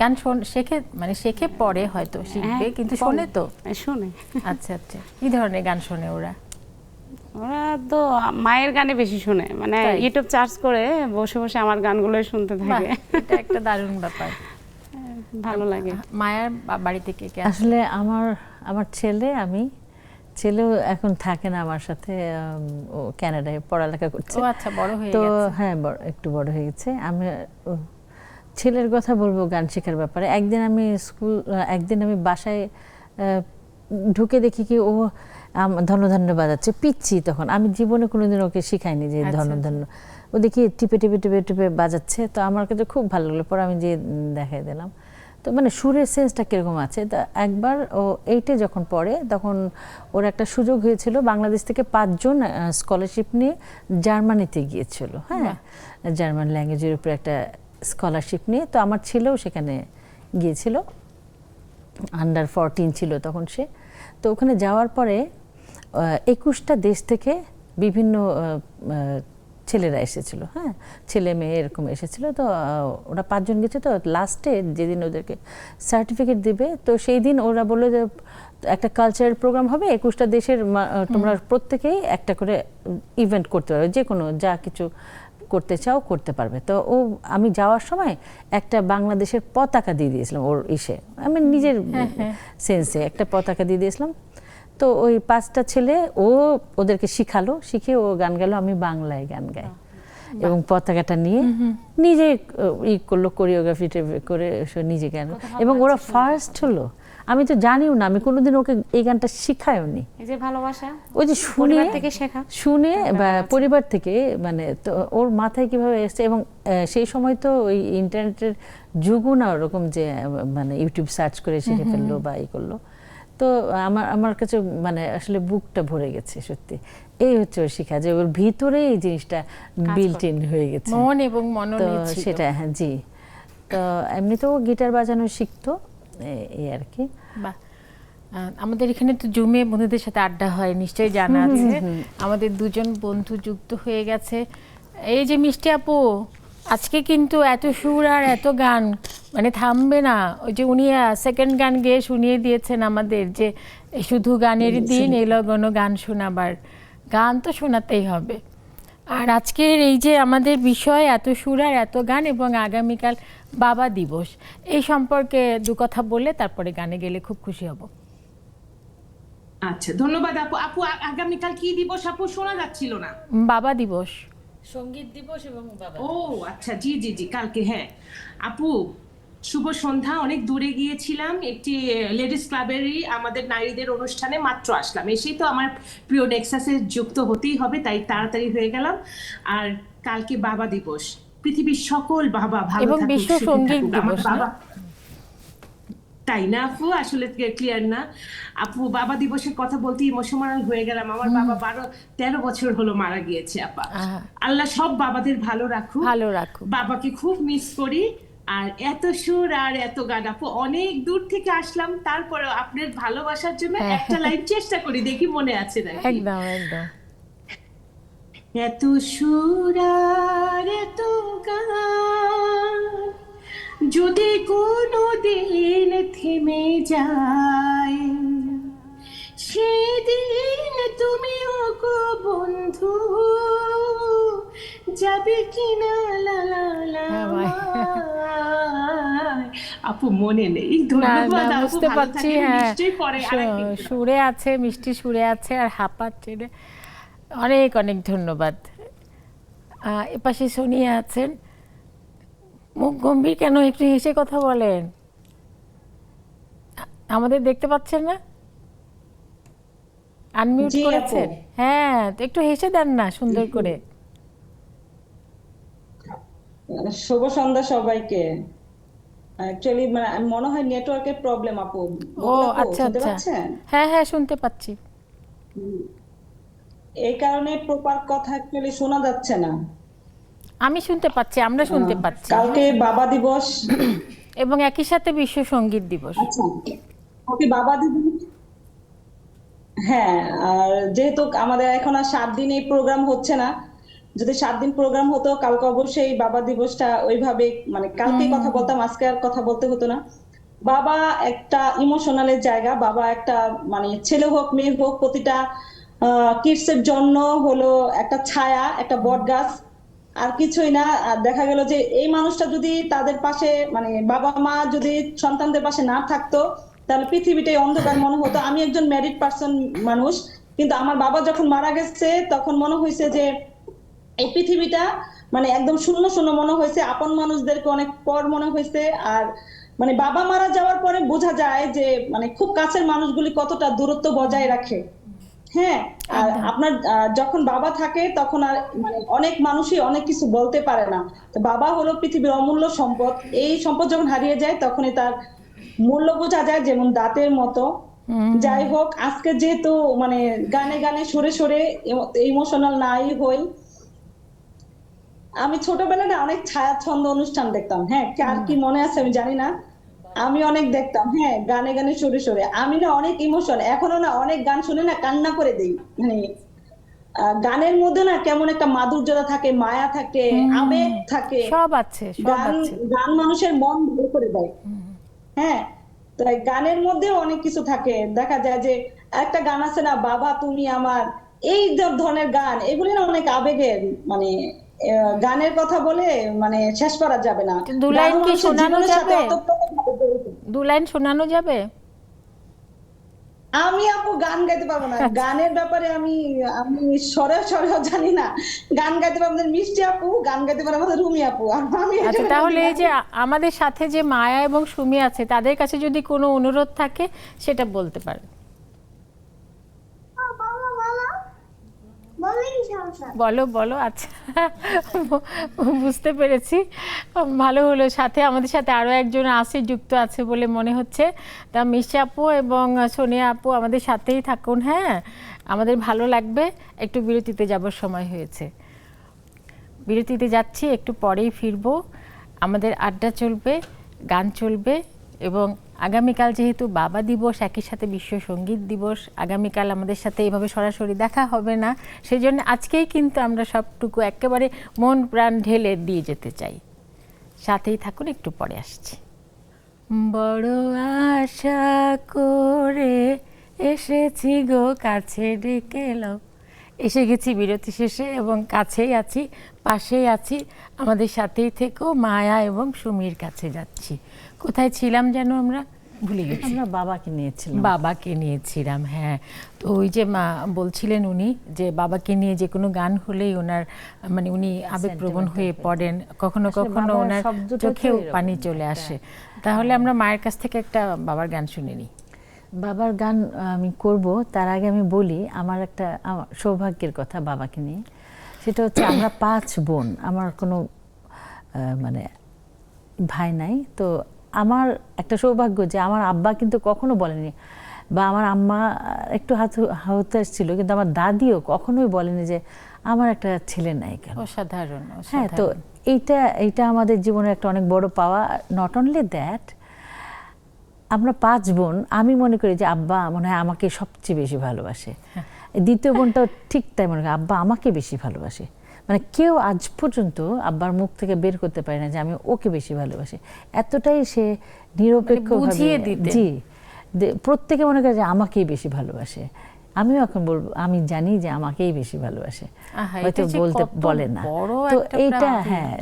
গান শেখে, মানে শেখে পরে হয়তো শিখবে, কিন্তু শোনে তো? শোনে। আচ্ছা আচ্ছা, কি ধরনের গান শোনে ওরা? ওরা তো মায়ের গানে বেশি শুনে, মানে ইউটিউব চার্জ করে বসে বসে আমার গানগুলোই শুনতে থাকে। এটা একটা দারুণ ব্যাপার, ভালো লাগে। মায়ের বাড়ি থেকে কে আসলে আমার ছেলেও এখন থাকে না আমার সাথে, ও কানাডায় পড়ালেখা করছে। ও আচ্ছা, বড় হয়ে তো গেছে। হ্যাঁ, একটু বড় হয়ে গেছে। আমি ছেলের কথা বলবো গান শেখার ব্যাপারে। একদিন আমি বাসায় ঢুকে দেখি কি ও ধন্য ধন্য বাজাচ্ছে, পিচ্ছি তখন। আমি জীবনে কোনোদিন ওকে শিখাইনি যে ধন্য ধন্য। ও দেখি টিপে টিপে টিপে টিপে বাজাচ্ছে, তো আমার কাছে খুব ভালো লাগলো। পরে আমি যে দেখাই দিলাম, তো মানে সুরের সেন্সটা কীরকম আছে। তা একবার ও 8-এ যখন পড়ে, তখন ওর একটা সুযোগ হয়েছিল, বাংলাদেশ থেকে 5 জন স্কলারশিপ নিয়ে জার্মানিতে গিয়েছিল। হ্যাঁ, জার্মান ল্যাঙ্গুয়েজের উপরে একটা স্কলারশিপ নিয়ে। তো আমার ছেলেও সেখানে গিয়েছিল, আন্ডার 14 ছিল তখন সে। তো ওখানে যাওয়ার পরে 21টা দেশ থেকে বিভিন্ন ছেলেরা এসেছিল। হ্যাঁ, ছেলে মেয়ে এরকম এসেছিল। তো ওরা 5 জন গেছে। তো লাস্টে যেদিন ওদেরকে সার্টিফিকেট দিবে, তো সেই দিন ওরা বললো যে একটা কালচারাল প্রোগ্রাম হবে, 21টা দেশের তোমরা প্রত্যেকেই একটা করে ইভেন্ট করতে পারবে, যে কোনো যা কিছু করতে চাও করতে পারবে। তো আমি যাওয়ার সময় একটা বাংলাদেশের পতাকা দিয়ে দিয়েছিলাম ওর আমি নিজের সেন্সে একটা পতাকা দিয়ে দিয়েছিলাম। তো ওই 5টা ছেলে ওদেরকে শিখে ও গান গেল, আমি বাংলায় গান গাই, এবং পতাকাটা নিয়ে নিজে করলো, কোরিওগ্রাফি করে নিজে গান, এবং ওরা ফার্স্ট হলো। আমি তো জানিও না, আমি কোনোদিন ওকে এই গানটা শিখায়ও নি। এই যে ভালোবাসা, ওই যে শুনে বা পরিবার থেকে, মানে তো ওর মাথায় কিভাবে এসছে। এবং সেই সময় তো ওই ইন্টারনেটের যুগও না ওরকম যে মানে ইউটিউব সার্চ করে শিখে ফেললো বা করলো। তো আমার কাছে মানে আসলে বুকটা ভরে গেছে সত্যি। এই হচ্ছে ওর শিখা, যে ওর ভিতরে এই জিনিসটা বিল্ট ইন হয়ে গেছে, মন এবং মননে ছিল সেটা। হ্যাঁ, জি। তো এমনিতেও গিটার বাজানো শিখতো, এই আর কি। আমাদের এখানে তো জুমে বন্ধুদের সাথে আড্ডা হয়, নিশ্চয়ই জানা আছে। আমাদের 2 জন বন্ধু যুক্ত হয়ে গেছে। এই যে মিষ্টি আপু, আজকে কিন্তু এত সুর আর এত গান, মানে থামবে না। ওই যে উনি সেকেন্ড গান গেয়ে শুনিয়ে দিয়েছেন আমাদের, যে শুধু গানের দিন এলো গণ গান শোনাবার, গান তো শোনাতেই হবে। আর আজকের এই যে আমাদের বিষয় এত সুর আর এত গান, এবং আগামীকাল বাবা দিবস, এই সম্পর্কে দু কথা বললে তারপরে গানে গেলে খুব খুশি হব। আচ্ছা, ধন্যবাদ আপু। আপু, আগামীকাল কি দিবস আপু? শোনা যাচ্ছিল না। বাবা দিবস, সঙ্গীত দিবস এবং বাবা। ও আচ্ছা, জি জি জি, কালকে। হ্যাঁ আপু, শুভ সন্ধ্যা। অনেক দূরে গিয়েছিলাম, একটি লেডিস ক্লাবেরই আমাদের নারীদের অনুষ্ঠানে মাত্র আসলাম। এসেই তো আমার প্রিয় নেক্সাসে যুক্ত হতেই হবে, তাই তাড়াতাড়ি হয়ে গেলাম। আর কালকে বাবা দিবস, পৃথিবীর সকল বাবা ভালো এবং থাকুক, বিশ্ব সুখে সঙ্গীত থাকুক। আমার দিবস না? বাবা, তাই না আপু? আসলে ক্লিয়ার না আপু, বাবা দিবসের কথা বলতে ইমোশনাল হয়ে গেলাম। আমার বাবা 12-13 বছর হলো মারা গিয়েছে আপা। আহা। আল্লাহ সব বাবাদের ভালো রাখুক, ভালো রাখুক। বাবাকে খুব মিস করি। আর এত সুর আর এত গান আপু, অনেক দূর থেকে আসলাম, তারপরে আপনার ভালোবাসার জন্য হ্যাঁ। একটা লাইন চেষ্টা করি, দেখি মনে আছে নাকি। একদম একদম। এত সুর আর এত গান যদি কোনো দিন থেমে যায়, সেদিন তুমিও গো বন্ধু যাবে কিনা লা লা লা হ্যাঁ ভাই। আমায়। আপু মনে নেই। না ধন্যবাদ না, আপু, বুঝতে ভালো পারছি। থাকেন। হ্যাঁ, নিশ্চয়ই পরে আরেকদিন। সুরে আছে, মিষ্টি সুরে আছে, আর হাঁপাচ্ছে রে। অনেক অনেক ধন্যবাদ। এপাশে সোনিয়া আছেন, মুখ গম্ভীর কেন? একটু হেসে কথা বলেন। আমাদের দেখতে পাচ্ছেন না? আনমিউট জি আপু, করেছেন? হ্যাঁ, তো একটু হেসে দেন না সুন্দর করে। শুভ সন্ধ্যা সবাইকে। অ্যাকচুয়ালি মনে হয় নেটওয়ার্কের প্রবলেম আপু। ও বকুল আপু, আচ্ছা শুনতে আচ্ছা, পাচ্ছেন? হ্যাঁ হ্যাঁ শুনতে পাচ্ছি। এই কারণে প্রপার কথা অ্যাকচুয়ালি শোনা যাচ্ছে না। আমি শুনতে পাচ্ছি, আমরা শুনতে পাচ্ছি। কালকে বাবা দিবস। এবং একই সাথে বিশ্ব সঙ্গীত দিবস। আচ্ছা, ওকে, বাবা দিবস। হ্যাঁ, আর যেহেতু আমাদের এখন আর 7 দিন এই প্রোগ্রাম হচ্ছে না, যদি 7 দিন প্রোগ্রাম হতো কালকে অবশ্যই বাবা দিবসটা ওইভাবে কালকেই কথা বলতাম, আজকে আর কথা বলতে হতো না। বাবা একটা ইমোশনালের জায়গা। বাবা একটা ছেলে হোক মেয়ে হোক, প্রতিটা কিডস এর জন্য হলো একটা ছায়া, একটা বট গাছ, আর কিছুই না। আর দেখা গেল যে এই মানুষটা যদি তাদের পাশে বাবা মা যদি সন্তানদের পাশে না থাকতো, তাহলে পৃথিবীটাই অন্ধকার মনে হতো। আমি একজন ম্যারিড পার্সন মানুষ, কিন্তু আমার বাবা যখন মারা গেছে তখন মনে হয়েছে যে এই পৃথিবীটা একদম শূন্য শূন্য মনে হয়েছে, আপন মানুষদেরকে অনেক পর মনে হয়েছে। আর বাবা মারা যাওয়ার পরে বোঝা যায় যে খুব কাছের মানুষগুলি কতটা দূরত্ব বজায় রাখে। হ্যাঁ, আর আপনার যখন বাবা থাকে তখন আর অনেক মানুষই অনেক কিছু বলতে পারে না। তো বাবা হলো পৃথিবীর অমূল্য সম্পদ। এই সম্পদ যখন হারিয়ে যায় তখনই তার মূল্য বোঝা যায়, যেমন দাঁতের মতো। যাই হোক, আজকে যেহেতু গানে গানে সুরে সুরে ইমোশনাল নাই হই, আমি ছোটবেলায় না অনেক ছায়াছন্দ অনুষ্ঠান দেখতাম। হ্যাঁ, কার কি মনে আছে আমি জানি না, আমি অনেক দেখতাম। হ্যাঁ, গানে গানে সুরে সুরে আমি না অনেক ইমোশন, এখনো না অনেক গান শুনে না কান্না করে দেই। গানের মধ্যে না কেমন একটা মাধুর্যতা থাকে, মায়া থাকে, আবেগ থাকে। সব আছে, সব গান আছে। গান মানুষের মন ভালো করে দেয়। হ্যাঁ, তো এই গানের মধ্যে অনেক কিছু থাকে। দেখা যায় যে একটা গান আছে না, বাবা তুমি আমার, এই ধরনের গান, এগুলি না অনেক আবেগের। গানের কথা বলে শেষ করা যাবে না। দু লাইন গানও কি মানুষের শোনানো জীবনের সাথে যাবে? ওতপ্রোতভাবে জড়িত। দু লাইন শোনানো যাবে? আমি আপু গান গাইতে পারবো না। গানের ব্যাপারে আমি আমি সরে সরেও জানি না। গান গাইতে পারবো আমাদের মিষ্টি আপু, গান গাইতে পারে আমাদের রুমি আপু। আমি আচ্ছা, তাহলে এই যে আমাদের সাথে যে মায়া এবং সুমি আছে, তাদের কাছে যদি কোনো অনুরোধ থাকে সেটা বলতে পারেন। বলো বলো। আচ্ছা, বুঝতে পেরেছি। ভালো হলো, সাথে আমাদের সাথে আরও একজন আছে, যুক্ত আছে বলে মনে হচ্ছে। তা মিষ্টি আপু এবং সোনিয়া আপু আমাদের সাথেই থাকুন। হ্যাঁ, আমাদের ভালো লাগবে। একটু বিরতিতে যাবার সময় হয়েছে, বিরতিতে যাচ্ছি, একটু পরেই ফিরবো। আমাদের আড্ডা চলবে, গান চলবে, এবং আগামীকাল যেহেতু বাবা দিবস, একই সাথে বিশ্ব সঙ্গীত দিবস, আগামীকাল আমাদের সাথে এইভাবে সরাসরি দেখা হবে না, সেই জন্য আজকেই কিন্তু আমরা সবটুকু একেবারে মন প্রাণ ঢেলে দিয়ে যেতে চাই। সাথেই থাকুন, একটু পরে আসছি। বড় আশা করে এসেছি গো, কাছে ডেকে এলো। এসে গেছি বিরতি শেষে এবং কাছেই আছি, পাশেই আছি, আমাদের সাথেই থেকেও মায়া এবং সুমির কাছে যাচ্ছি। কোথায় ছিলাম যেন আমরা ভুলে গেছি। আমরা বাবাকে নিয়েছিলাম। বাবাকে নিয়েছিলাম, হ্যাঁ। তো ওই যে মা বলছিলেন উনি যে বাবাকে নিয়ে যে কোনো গান হলেই ওনার মানে উনি আবেগপ্রবণ হয়ে পড়েন, কখনো আসলে কখনো বাবার ওনার শব্দটা তো চোখেও এরকম পানি চলে আসে। তাহলে আমরা মায়ের কাছ থেকে একটা বাবার গান শুনে নিই। বাবার গান আমি করব, তার আগে আমি বলি আমার একটা সৌভাগ্যের কথা বাবাকে নিয়ে। সেটা হচ্ছে আমরা 5 বোন, আমার কোনো মানে ভাই নাই। তো আমার একটা সৌভাগ্য যে আমার আব্বা কিন্তু কখনো বলেনি, বা আমার আম্মা একটু হাউতাস ছিল, কিন্তু আমার দাদিও কখনোই বলেনি যে আমার একটা ছেলে নাই কেন। অসাধারণ, হ্যাঁ, তো এইটা আমাদের জীবনের একটা অনেক বড় পাওয়া। নট অনলি দ্যাট, আমরা 5 বোন, আমি মনে করি যে আব্বা মনে হয় আমাকে সবচেয়ে বেশি ভালোবাসে। দ্বিতীয় বোনটাও ঠিক তাই মনে করি, আব্বা আমাকে বেশি ভালোবাসে। মানে কেউ আজ পর্যন্ত আব্বার মুখ থেকে বের করতে পারে না যে আমি ওকে বেশি ভালোবাসি। এতটাই সে নিরপেক্ষভাবে, জি, প্রত্যেকে মনে করে যে আমাকেই বেশি ভালোবাসে। আমিও এখন বলবো আমি জানি যে আমাকেই বেশি ভালোবাসে, হয়তো বলে না। তো এইটা, হ্যাঁ,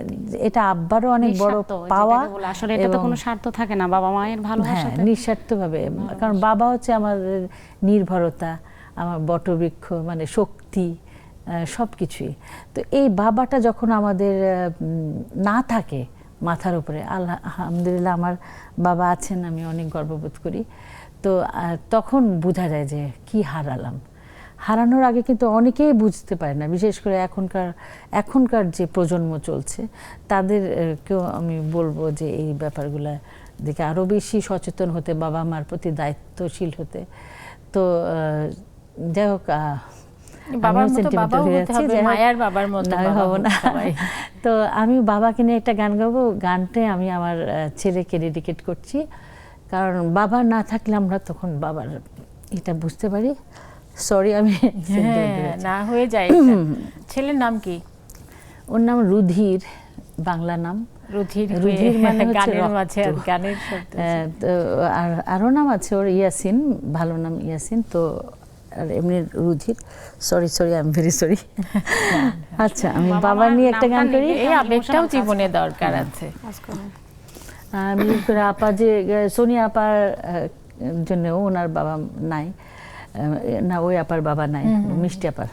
এটা আব্বারও অনেক বড় পাওয়া। আসলে এটা তো কোনো স্বার্থ থাকে না, বাবা মায়ের ভালোবাসা নিঃস্বার্থভাবে। কারণ বাবা হচ্ছে আমাদের নির্ভরতা, আমার বটবৃক্ষ, মানে শক্তি, সব কিছুই। তো এই বাবাটা যখন আমাদের না থাকে মাথার উপরে, আলহামদুলিল্লাহ আমার বাবা আছেন, আমি অনেক গর্ববোধ করি। তো তখন বোঝা যায় যে কি হারালাম। হারানোর আগে কিন্তু অনেকেই বুঝতে পারে না, বিশেষ করে এখনকার যে প্রজন্ম চলছে তাদেরকেও আমি বলবো যে এই ব্যাপারগুলো দিকে আরও বেশি সচেতন হতে, বাবা মার প্রতি দায়িত্বশীল হতে। তো যাই হোক, তো আমি বাবাকে নিয়ে একটা গান গাবো। গানটাই আমি আমার ছেলেকে ডেডিকেট করছি, কারণ বাবা না থাকলে আমরা তখন বাবার এটা বুঝতে পারি। সরি, আমি না হয়ে যায়। ছেলের নাম কি? ওর নাম রুধির, বাংলা নাম রুধির। মানে গানের মাঝে গানের শব্দ। তো আরও নাম আছে ওর, ইয়াসিন, ভালো নাম ইয়াসিন। তো আর এমনি রুধির। Sorry, I am very sorry. আচ্ছা, আমি বাবা নিয়ে একটা গান করি। এই আবেগটাও জীবনে দরকার আছে। বিশেষ করে আপা, যে সোনিয়া আপার জন্যও, ওনার বাবা নাই না, ওই আপার বাবা নাই, মিষ্টি আপার।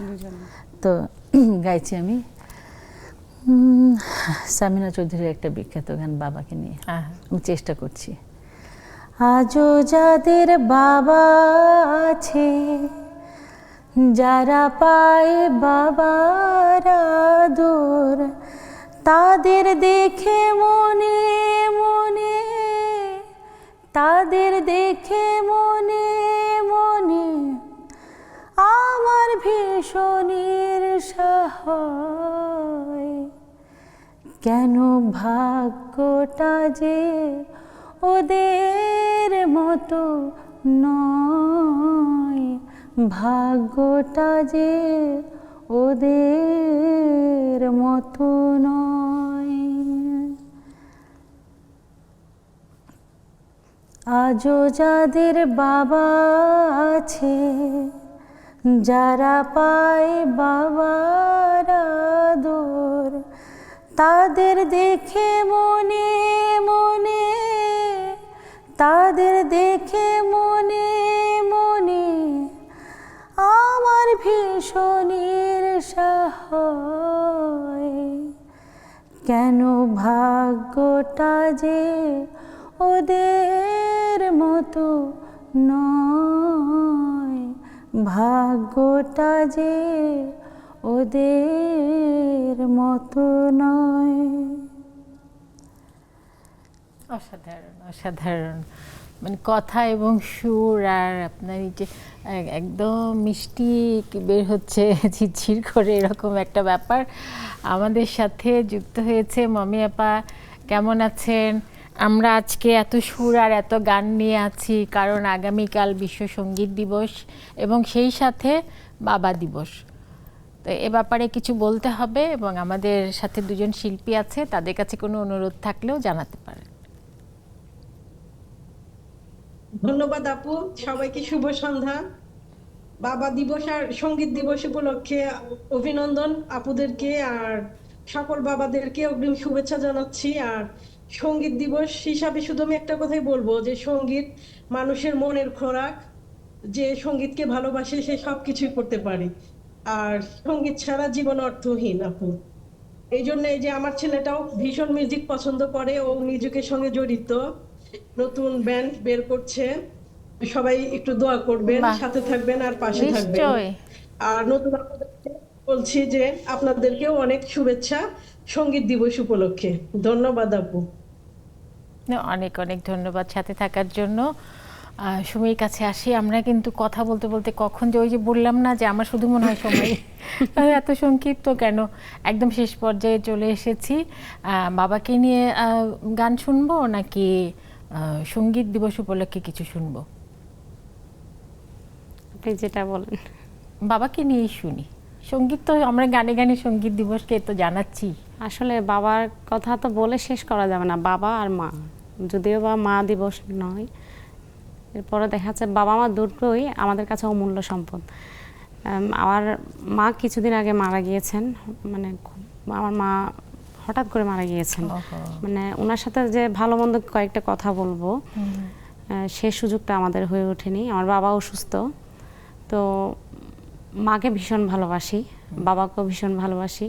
তো গাইছি আমি সামিনা চৌধুরীর একটা বিখ্যাত গান বাবাকে নিয়ে, আমি চেষ্টা করছি। আজও যাদের বাবা আছে, যারা পায় বাবার আদর, তাদের দেখে মনে মনে, তাদের দেখে মনে মনে আমার ভীষণ ঈর্ষা হয়। কেন ভাগ্যটা যে ওদের মতো নয়, ভাগ্যটা যে ওদের মতো নয়। আজও যাদের বাবা আছে, যারা পায় বাবার আদর, তাদের দেখে মনে মনে, তাদের দেখে মনে মনে আমার ভীষণ ঈর্ষা হয়। কেন ভাগ্যটা যে ওদের মতো নয়, ভাগ্যটা যে ওদের মতো নয়। অসাধারণ, অসাধারণ। মানে কথা এবং সুর, আর আপনার এই যে একদম মিষ্টি বের হচ্ছে ঝিরঝির করে, এরকম একটা ব্যাপার। আমাদের সাথে যুক্ত হয়েছে মমি আপা। কেমন আছেন? আমরা আজকে এত সুর আর এত গান নিয়ে আছি কারণ আগামীকাল বিশ্ব সঙ্গীত দিবস এবং সেই সাথে বাবা দিবস। তো এ ব্যাপারে কিছু বলতে হবে এবং আমাদের সাথে দুজন শিল্পী আছে, তাদের কাছে কোনো অনুরোধ থাকলেও জানাতে পারেন। ধন্যবাদ আপু, সবাইকে শুভ সন্ধ্যা। বাবা দিবস আর সঙ্গীত দিবস উপলক্ষে অভিনন্দন আপুদেরকে, আর সকল বাবাদেরকে অগ্রিম শুভেচ্ছা জানাচ্ছি। আর সঙ্গীত দিবস হিসাবে শুধু আমি একটা কথাই বলবো যে সঙ্গীত মানুষের মনের খোরাক। যে সঙ্গীতকে ভালোবাসে সে সবকিছুই করতে পারে, আর সঙ্গীত ছাড়া জীবন অর্থহীন আপু। এই জন্য এই যে আমার ছেলেটাও ভীষণ মিউজিক পছন্দ করে, ও মিউজিকের সঙ্গে জড়িত, নতুন ব্যান্ড বের করছে। সবাই একটু দোয়া করবেন, বাহ। সাথে থাকবেন আর পাশে থাকবেন। নিশ্চয়। আর নতুন আপনাদেরকে বলছি যে আপনাদেরকেও অনেক শুভেচ্ছা সঙ্গীত দিবস উপলক্ষে। ধন্যবাদ আপু। না, অনেক অনেক ধন্যবাদ সাথে থাকার জন্য। সুমির কাছে আসি। আমরা কিন্তু কথা বলতে বলতে কখন যে ওই যে বললাম না যে আমার শুধু মনে হয় সময় এত সংক্ষিপ্ত কেন, একদম শেষ পর্যায়ে চলে এসেছি। বাবাকে নিয়ে গান শুনবো নাকি সঙ্গীত দিবস উপলক্ষে কিছু শুনবো? আপনি যেটা বলেন। বাবাকে নিয়েই শুনি। সঙ্গীত তো আমরা গানে গানে সঙ্গীত দিবসকে তো জানাচ্ছি। আসলে বাবার কথা তো বলে শেষ করা যাবে না, বাবা আর মা, যদিও বা মা দিবস নয়, এরপরে দেখা যাচ্ছে বাবা মা দুটোই আমাদের কাছে অমূল্য সম্পদ। আমার মা কিছুদিন আগে মারা গিয়েছেন, মানে আমার মা হঠাৎ করে মারা গিয়েছেন। মানে ওনার সাথে যে ভালো মন্দ কয়েকটা কথা বলবো সে সুযোগটা আমাদের হয়ে ওঠেনি। আমার বাবা অসুস্থ, তো মাকে ভীষণ ভালোবাসি, বাবাকেও ভীষণ ভালোবাসি।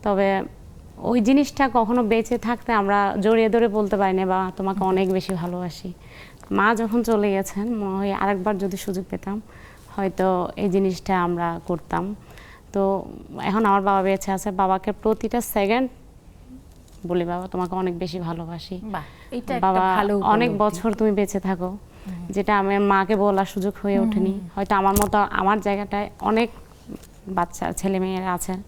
তবে ওই জিনিসটা কখনো বেঁচে থাকতে আমরা জড়িয়ে ধরে বলতে পারি না বা তোমাকে অনেক বেশি ভালোবাসি। মা যখন চলে গেছেন, মনে হয় আরেকবার যদি সুযোগ পেতাম হয়তো এই জিনিসটা আমরা করতাম। তো এখন আমার বাবা বেঁচে আছে, বাবাকে প্রতিটা সেকেন্ড বলি বাবা তোমাকে অনেক বেশি ভালোবাসি, বাবা অনেক বছর তুমি বেঁচে থাকো, যেটা আমার মাকে বলার সুযোগ হয়ে ওঠেনি। হয়তো আমার মতো আমার জায়গাটায় অনেক বাচ্চা ছেলে মেয়েরা আছেন,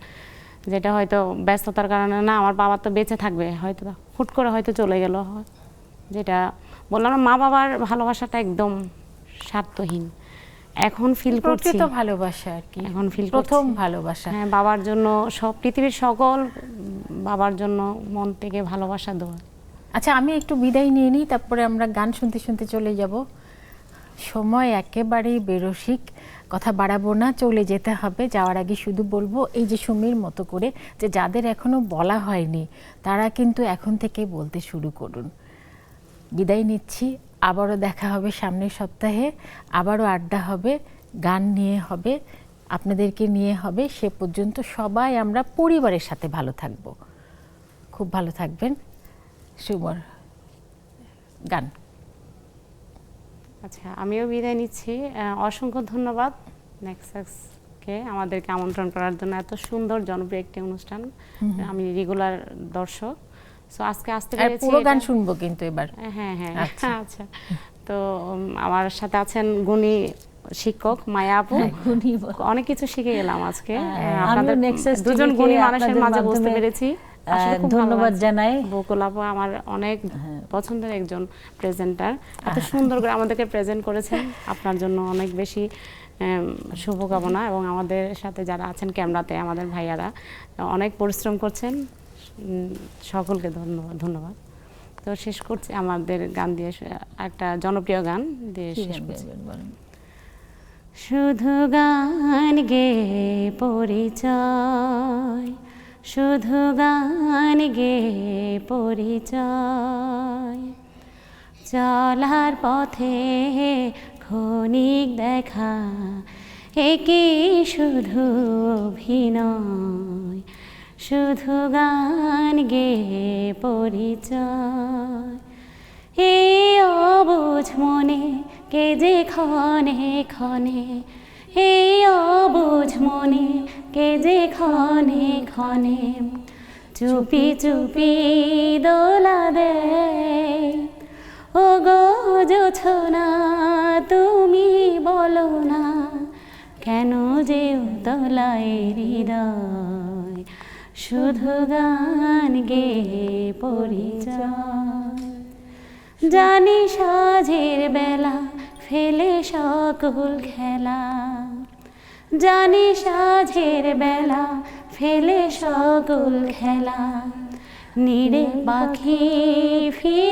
যেটা হয়তো ব্যস্ততার কারণে না, আমার বাবা তো বেঁচে থাকবে, হয়তো হুট করে হয়তো চলে গেল। যেটা বললাম না, মা বাবার ভালোবাসাটা একদম স্বার্থহীন। এখন ফিল করছি প্রকৃত ভালোবাসা আর কি, এখন ফিল প্রথম ভালোবাসা। হ্যাঁ, বাবার জন্য সব পৃথিবীর সকল বাবার জন্য মন থেকে ভালোবাসা দেওয়া। আচ্ছা, আমি একটু বিদায় নিয়ে নিই, তারপরে আমরা গান শুনতে শুনতে চলে যাব। সময় একেবারেই বেরসিক, কথা বাড়াবো না, চলে যেতে হবে। যাওয়ার আগে শুধু বলবো এই যে সুমির মতো করে যে যাদের এখনো বলা হয়নি তারা কিন্তু এখন থেকে বলতে শুরু করুন। বিদায় নিচ্ছি, আবারও দেখা হবে সামনের সপ্তাহে, আবারও আড্ডা হবে, গান নিয়ে হবে, আপনাদেরকে নিয়ে হবে। সে পর্যন্ত সবাই আমরা পরিবারের সাথে ভালো থাকব। খুব ভালো থাকবেন। সুমর, গান। আচ্ছা, আমিও বিদায় নিচ্ছি। অসংখ্য ধন্যবাদ নেক্সাসকে আমাদেরকে আমন্ত্রণ করার জন্য। এত সুন্দর জনপ্রিয় একটি অনুষ্ঠান, আমি রেগুলার দর্শক। সো আজকে আসতে পেরেছি। পুরো গান শুনবো কিন্তু এবার। হ্যাঁ হ্যাঁ, আচ্ছা। তো আমার সাথে আছেন গুণী শিক্ষক মায়া আপু, অনেক কিছু শিখে গেলাম আজকে। আপনাদের দুজন গুণী মানুষের মাঝে বসতে পেরেছি, ধন্যবাদ জানাই। বকুল আপু আমার অনেক পছন্দের একজন প্রেজেন্টার, এত সুন্দর করে আমাদেরকে প্রেজেন্ট করেছেন। আপনার জন্য অনেক বেশি শুভকামনা, এবং আমাদের সাথে যারা আছেন ক্যামেরাতে আমাদের ভাইয়ারা অনেক পরিশ্রম করছেন, সকলকে ধন্যবাদ। তো শেষ করছি আমাদের গান দিয়ে, একটা জনপ্রিয় গান দিয়ে শেষ করছি। শুধু গান গে পরিচয়, শুধু গান গে পরিচয়, চলার পথে ক্ষণিক দেখা, একি শুধু অভিনয়, শুধু গান গে পরিচয়। এই অবুঝ মনে কে যে ক্ষণে ক্ষণে, এই অবুঝ মনে কে যে ক্ষণে ক্ষণে, চুপি চুপি দোলা দে, ও গো জোছনা তুমি বলো না, কেন যে উতলায় হৃদয়, শুধু গান গে পরিচয়। জানি সাঁঝের বেলা ফেলে সকল খেলা, জানি সাঁঝের বেলা ফেলে সকল খেলা, নিরে পাখি ফিরে